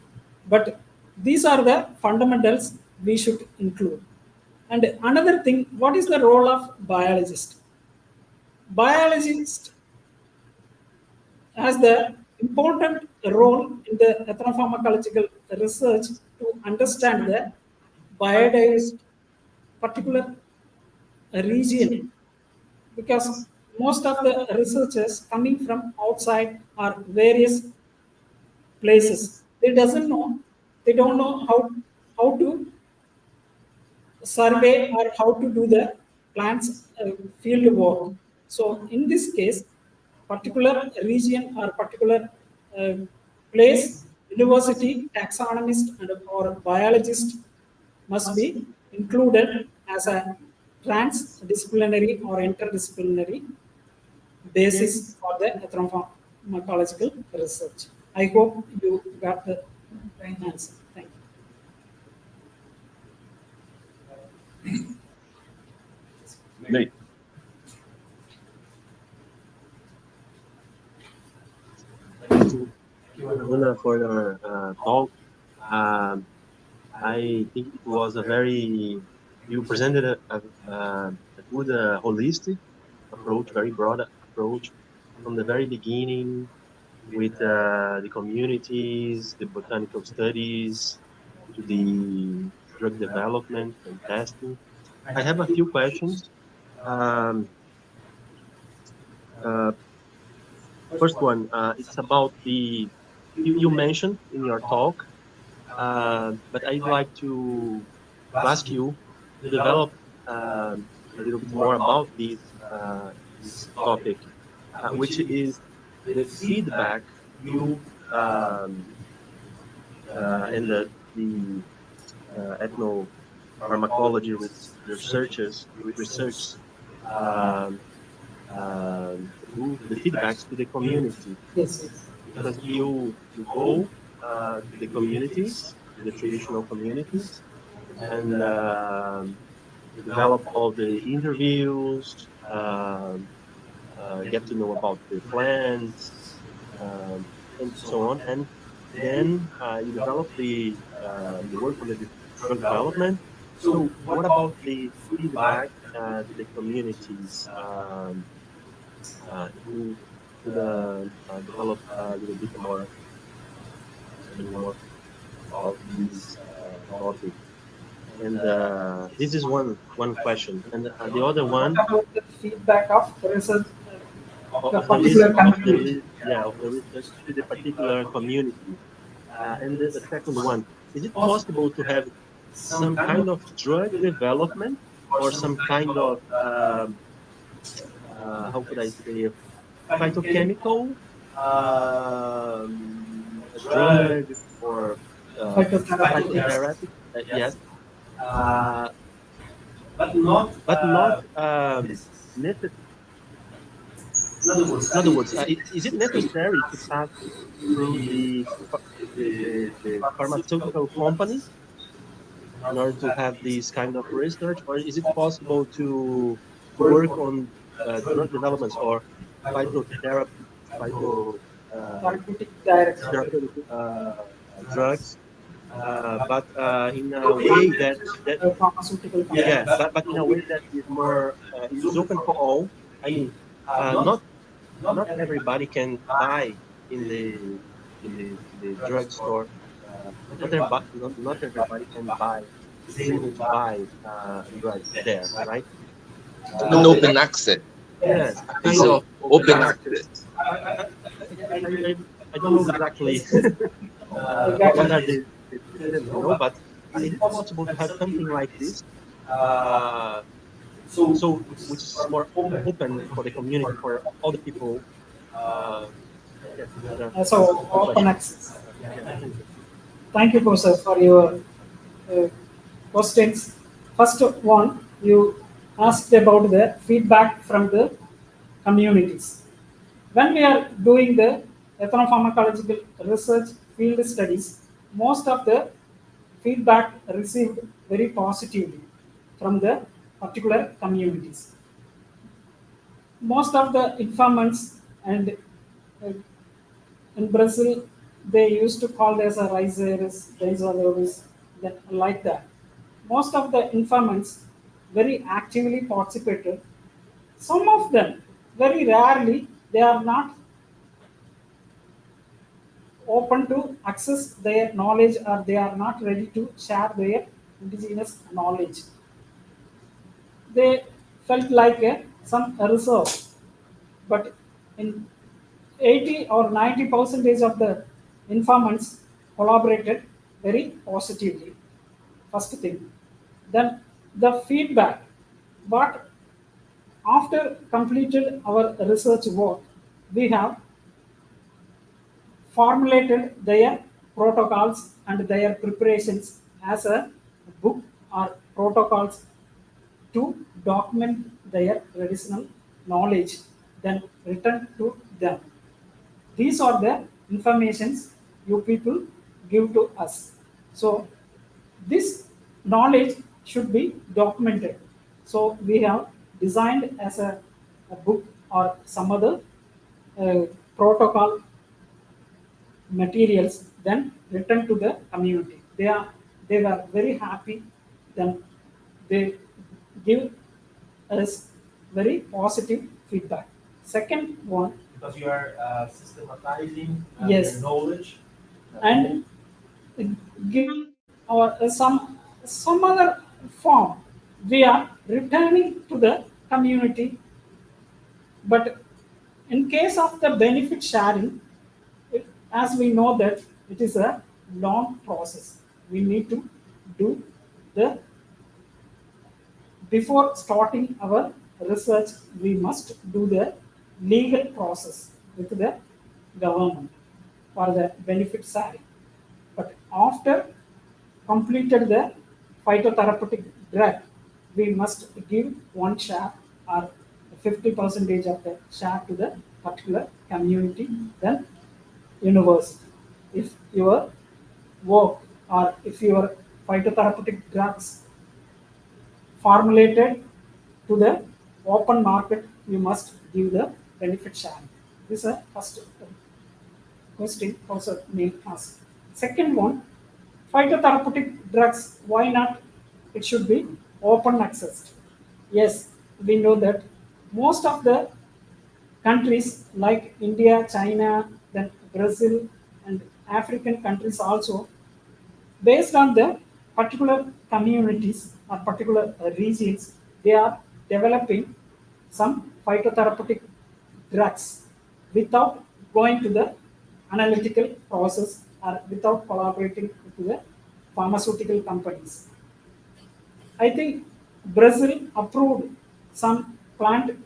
but these are the fundamentals we should include. And another thing, what is the role of biologist? Biologist has the important role in the ethnopharmacological research to understand the biodiversity particular region, because most of the researchers coming from outside or various places, they don't know how to survey or how to do the plants field work. So in this case, particular region or particular uh, place, university, taxonomist and or biologist must be included as a transdisciplinary or interdisciplinary basis for the ethnopharmacological research. I hope you got the answer. Thank you. Nate. Thank you, Aruna, for your talk. I think it was you presented a good holistic approach, very broad approach from the very beginning with the communities, the botanical studies, to the drug development and testing. I have a few questions. Um, uh, First one, it's about you mentioned in your talk, but I'd like to ask you to develop a little bit more about this topic, which is the feedback you and the ethnopharmacology researchers do the feedbacks to the community. Yes. Because you go to the communities, the traditional communities, and develop all the interviews, get to know about the plants, and so on. And then you develop the work on the drug development. So what about the feedback to the communities? You could develop a little bit more of this topic. And this is one question. And the other one About the feedback of research, of the the particular community. of the research to the particular community. And the second one, is it possible to have some kind of drug development or some kind of how could I say, phytochemical drug or phytotherapy? Yes, but not necessary. In other words, is it necessary to pass through the pharmaceutical companies in order to have this kind of research, or is it possible to work on drug developments or phytotherapy, Therapeutic direction. therapeutic drugs, but in a way that Pharmaceutical company. yeah, but in a way that is more is open for all. I mean, not everybody can buy in the drugstore. Not everybody can buy is able to buy drugs there, right? An open access. Yes, It's open access. I don't know exactly what are the terms, but is it possible to have something like this? So which is more open for the community, for all the people. So open access. Yeah. Thank you, Professor, for your questions. First one, you asked about the feedback from the communities. When we are doing the ethnopharmacological research field studies, most of the feedback received very positively from the particular communities. Most of the informants and in Brazil, they used to call as a risers, daisers, like that. Most of the informants very actively participated. Some of them, very rarely, they are not open to access their knowledge or they are not ready to share their indigenous knowledge. They felt like some reserve, but in 80 or 90 percentage of the informants collaborated very positively. First thing. Then the feedback. But after completed our research work, we have formulated their protocols and their preparations as a book or protocols to document their traditional knowledge, then return to them. These are the informations you people give to us. So this knowledge should be documented. So we have designed as a book or some other protocol materials, then return to the community. They were very happy. Then they give us very positive feedback. Second one, because you are systematizing yes, your knowledge and giving or some other form, we are returning to the community. But in case of the benefit sharing, as we know that it is a long process. We need to do the before starting our research, we must do the legal process with the government for the benefit sharing. But after completed the phytotherapeutic drug, we must give one share or 50% of the share to the particular community, then university. If your work or if your phytotherapeutic drugs formulated to the open market, you must give the benefit sharing. This is a first question also may ask. Second one, phytotherapeutic drugs, why not? It should be open access. Yes, we know that most of the countries like India, China, then Brazil, and African countries also, based on the particular communities or particular regions, they are developing some phytotherapeutic drugs without going to the analytical process or without collaborating with the pharmaceutical companies. I think Brazil approved some plant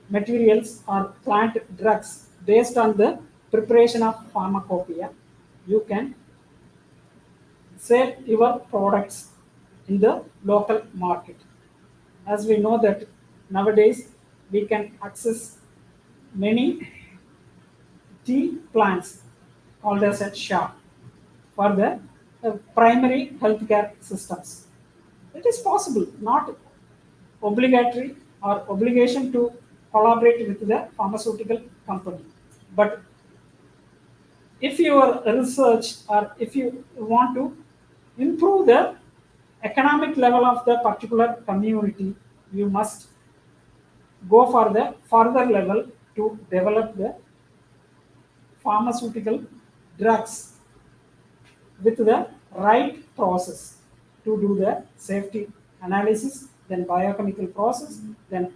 materials or plant drugs based on the preparation of pharmacopoeia. You can sell your products in the local market. As we know that nowadays we can access many tea plants called as a shop for the primary healthcare systems. It is possible, not obligatory or obligation to collaborate with the pharmaceutical company. But if your research or if you want to improve the economic level of the particular community, you must go for the further level to develop the pharmaceutical drugs with the right process to do the safety analysis, then biochemical process, then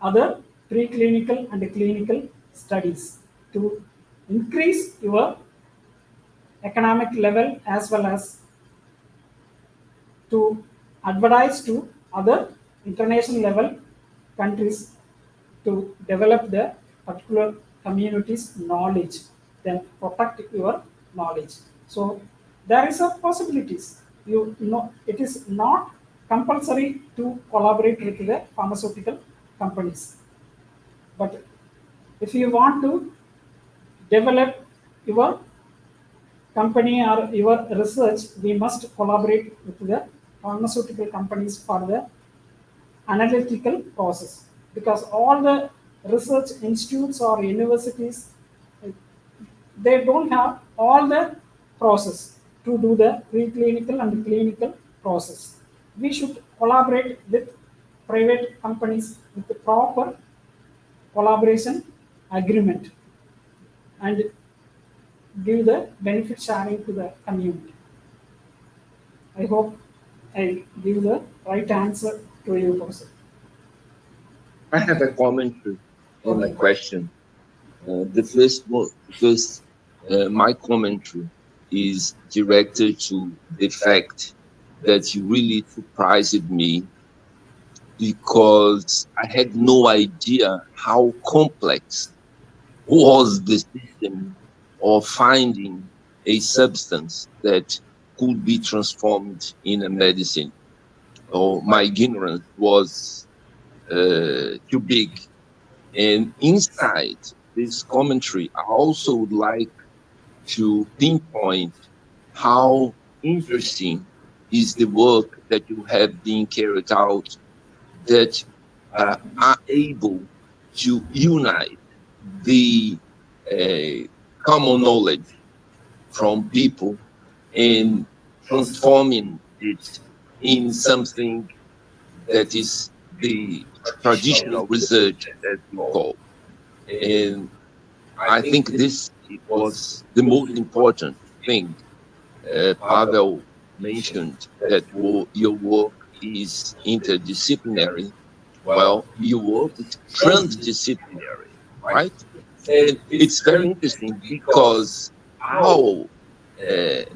other preclinical and clinical studies to increase your economic level as well as to advertise to other international level countries to develop the particular community's knowledge, then protect your knowledge. So there is a possibilities. You know, it is not compulsory to collaborate with the pharmaceutical companies. But if you want to develop your company or your research, we must collaborate with the pharmaceutical companies for the analytical process, because all the research institutes or universities, they don't have all the process to do the preclinical and clinical process. We should collaborate with private companies with the proper collaboration agreement and give the benefit sharing to the community. I hope I give the right answer to your question. I have a commentary on the question. My commentary is directed to the fact that you really surprised me, because I had no idea how complex was the system of finding a substance that could be transformed in a medicine. My ignorance was too big. And inside this commentary, I also would like to pinpoint how interesting is the work that you have been carried out that are able to unite the common knowledge from people and transforming it in something that is the traditional research, as you call. And I think this was the most important thing. Pavel mentioned that your work is interdisciplinary. Well, your work is transdisciplinary, right? And it's very interesting because our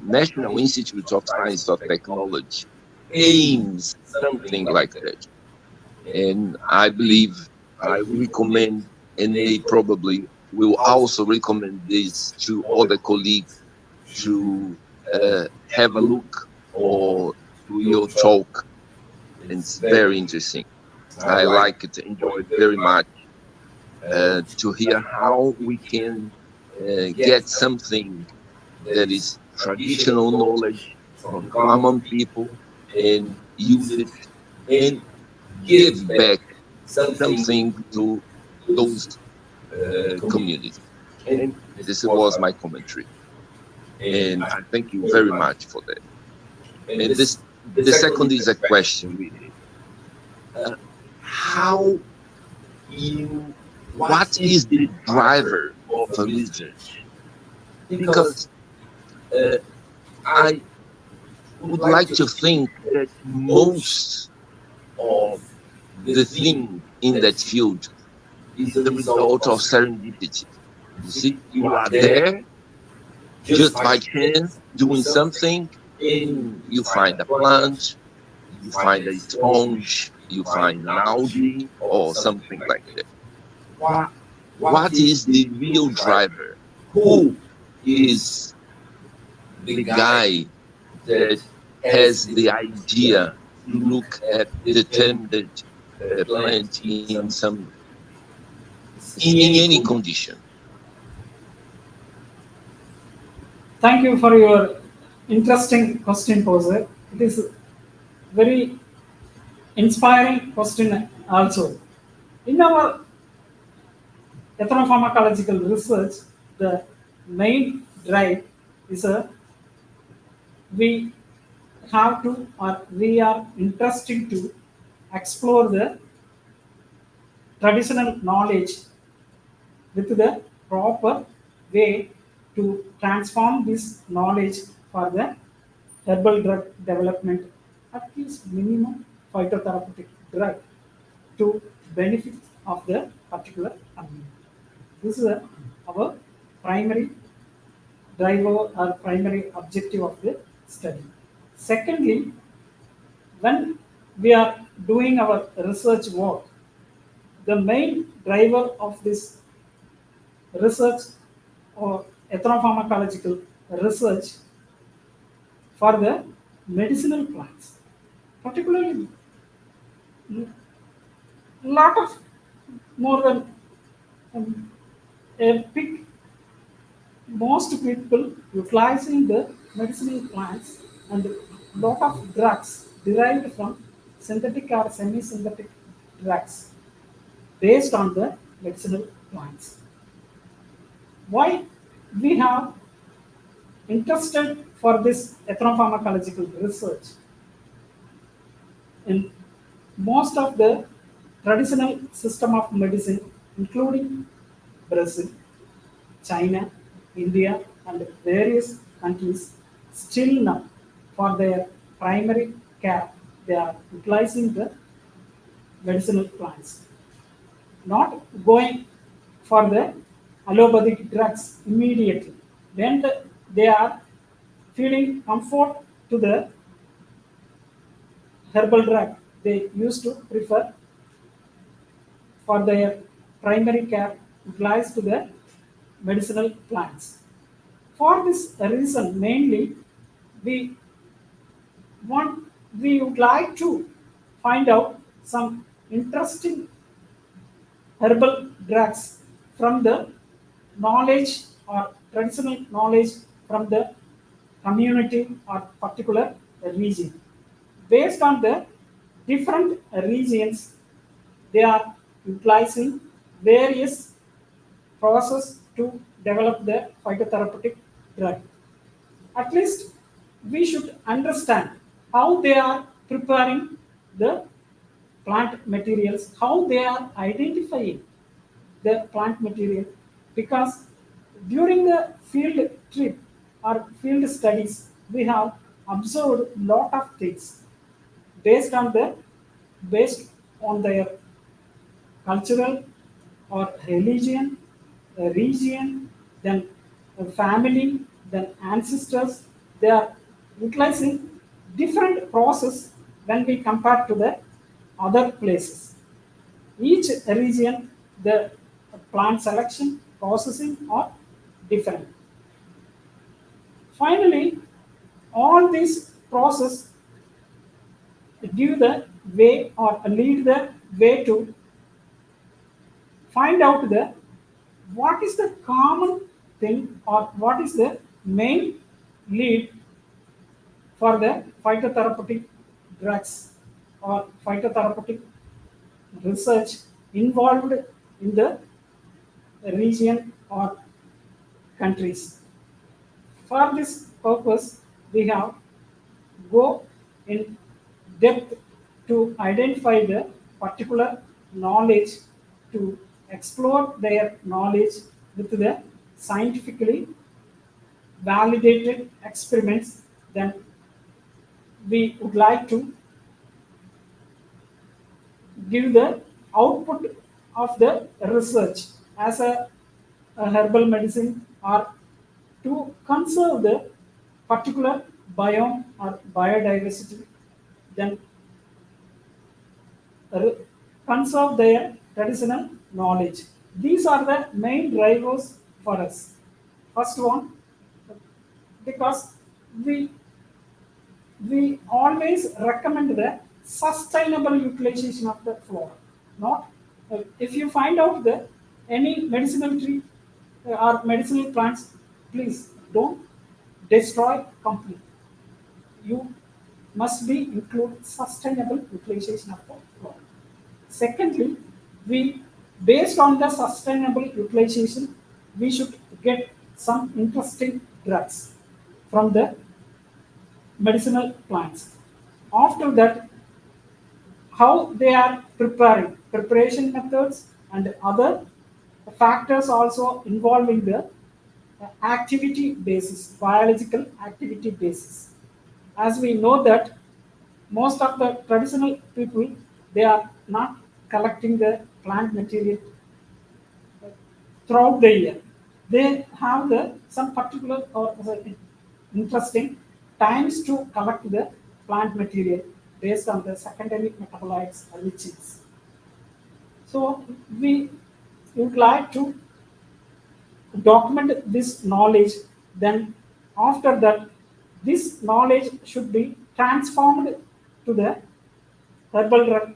National Institute of Science and Technology aims something like that. And I believe I recommend, and they probably will also recommend this to other colleagues to have a look or to your talk. It's very interesting. I like it, enjoy it very much to hear how we can get something that is traditional knowledge from common people and use it and give back something to those communities. And this was my commentary. And I thank you very much for that. And the second is a question really. What is the driver of a research? Because I would like to think that most of the thing in that field is the result of serendipity. You see, you are there just by chance doing something, and you find a plant, you find a sponge, you find an algae, or something like that. What is the real driver? Who is the guy that has the idea to look at the determined plant in any condition? Thank you for your interesting question, Poser. It is very inspiring question also. In our ethnopharmacological research, the main drive is we have to, or we are interested to explore the traditional knowledge with the proper way to transform this knowledge for the herbal drug development, at least minimum phytotherapeutic drug to benefit of the particular community. This is our primary driver or primary objective of the study. Secondly, when we are doing our research work, the main driver of this research or ethnopharmacological research for the medicinal plants, particularly lot of more than a big most people utilizing the medicinal plants and lot of drugs derived from synthetic or semi-synthetic drugs based on the medicinal plants. Why we have interested for this ethnopharmacological research? In most of the traditional system of medicine, including Brazil, China, India, and various countries, still now for their primary care, they are utilizing the medicinal plants, not going for the allopathic drugs immediately. When they are feeling comfort to the herbal drug, they used to prefer for their primary care utilize to the medicinal plants. For this reason, mainly, we would like to find out some interesting herbal drugs from the knowledge or traditional knowledge from the community or particular region. Based on the different regions, they are utilizing various process to develop the phytotherapeutic drug. At least we should understand how they are preparing the plant materials, how they are identifying the plant material, because during the field trip or field studies, we have observed lot of things based on their cultural or religion, region, then family, then ancestors. They are utilizing different process when we compare to the other places. Each region, the plant selection, processing are different. Finally, all these process give the way or lead the way to find out the what is the common thing or what is the main lead for the phytotherapeutic drugs or phytotherapeutic research involved in the region or countries. For this purpose, we have go in depth to identify the particular knowledge, to explore their knowledge with the scientifically validated experiments. Then we would like to give the output of the research as a herbal medicine or to conserve the particular biome or biodiversity, then conserve their traditional knowledge. These are the main drivers for us. First one, because we always recommend the sustainable utilization of the flora. Not if you find out that any medicinal tree or medicinal plants, please don't destroy completely. You must be include sustainable utilization of the flora. Secondly, we based on the sustainable utilization, we should get some interesting drugs from the medicinal plants. After that, how they are preparing, preparation methods and other factors also involving the activity basis, biological activity basis. As we know that most of the traditional people, they are not collecting the plant material throughout the year. They have some particular or interesting times to collect the plant material based on the secondary metabolites or lichens. So we would like to document this knowledge. Then after that, this knowledge should be transformed to the herbal drug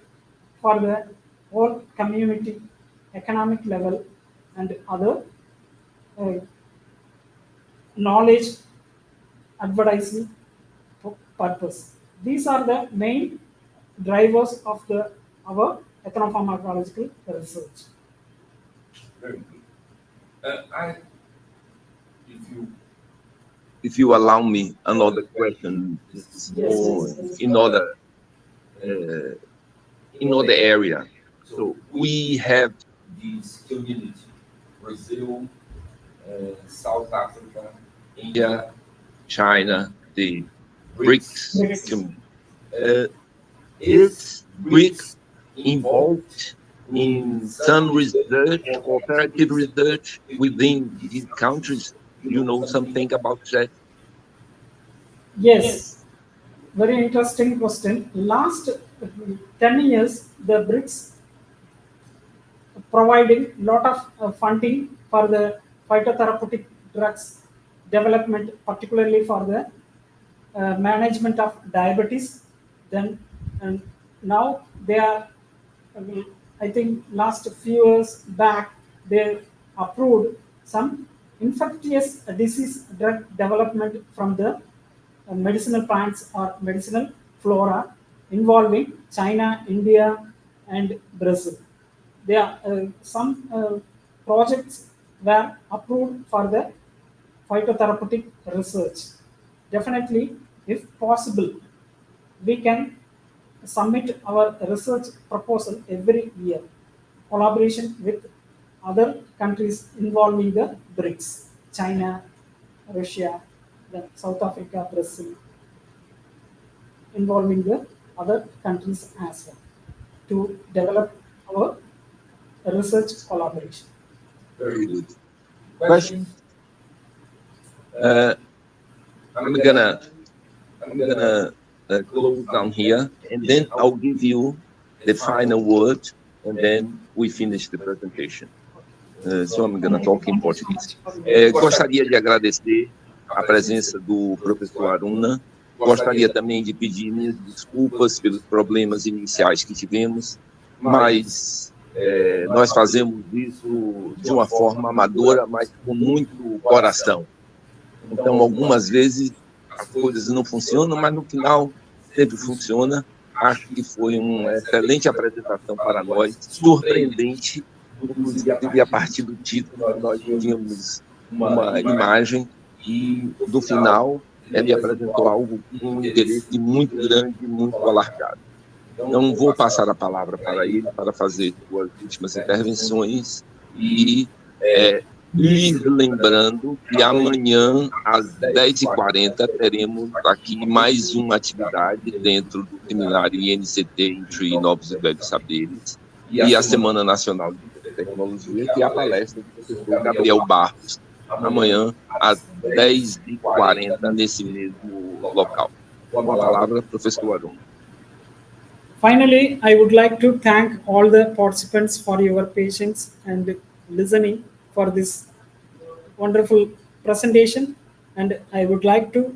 for the whole community, economic level, and other knowledge advertising purpose. These are the main drivers of our ethnopharmacological research. Very good. If you allow me another question, it's more in other area. So we have This community, Brazil, South Africa, India, China, the BRICS. BRICS community. Is BRICS involved in some research, cooperative research within these countries? You know something about that? Yes, very interesting question. Last 10 years, the BRICS providing lot of funding for the phytotherapeutic drugs development, particularly for the management of diabetes. Then and now they are, I think, last few years back they approved some infectious disease drug development from the medicinal plants or medicinal flora involving China, India, and Brazil. There are some projects were approved for the phytotherapeutic research. Definitely, if possible, we can submit our research proposal every year, collaboration with other countries involving the BRICS, China, Russia, then South Africa, Brazil, involving the other countries as well to develop our research collaboration. Very good. Question. I'm gonna close down here, and then I'll give you the final word and then we finish the presentation. So I'm going to talk in português. Gostaria de agradecer a presença do professor Aruna. Gostaria também de pedir minhas desculpas pelos problemas iniciais que tivemos, mas nós fazemos isso de uma forma amadora, mas com muito coração. Então, algumas vezes as coisas não funcionam, mas no final sempre funciona. Acho que foi uma excelente apresentação para nós, surpreendente, inclusive a partir do título, nós tínhamos uma imagem e, no final, ele apresentou algo com um interesse muito grande, muito alargado. Então, vou passar a palavra para ele, para fazer suas últimas intervenções e lhes lembrando que amanhã, às 10h40, teremos aqui mais uma atividade dentro do seminário INCT, Entre Novos e Velhos Saberes, e a Semana Nacional de Tecnologia, que é a palestra do professor Gabriel Barros, amanhã, às 10h40, nesse mesmo local. Com a palavra, professor Aruna. Finally, I would like to thank all the participants for your patience and listening for this wonderful presentation. And I would like to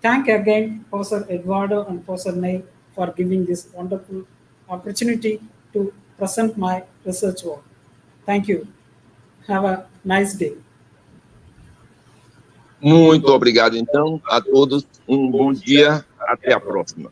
thank again Professor Eduardo and Professor Ney for giving this wonderful opportunity to present my research work. Thank you. Have a nice day. Muito obrigado, então, a todos. Um bom dia. Até a próxima.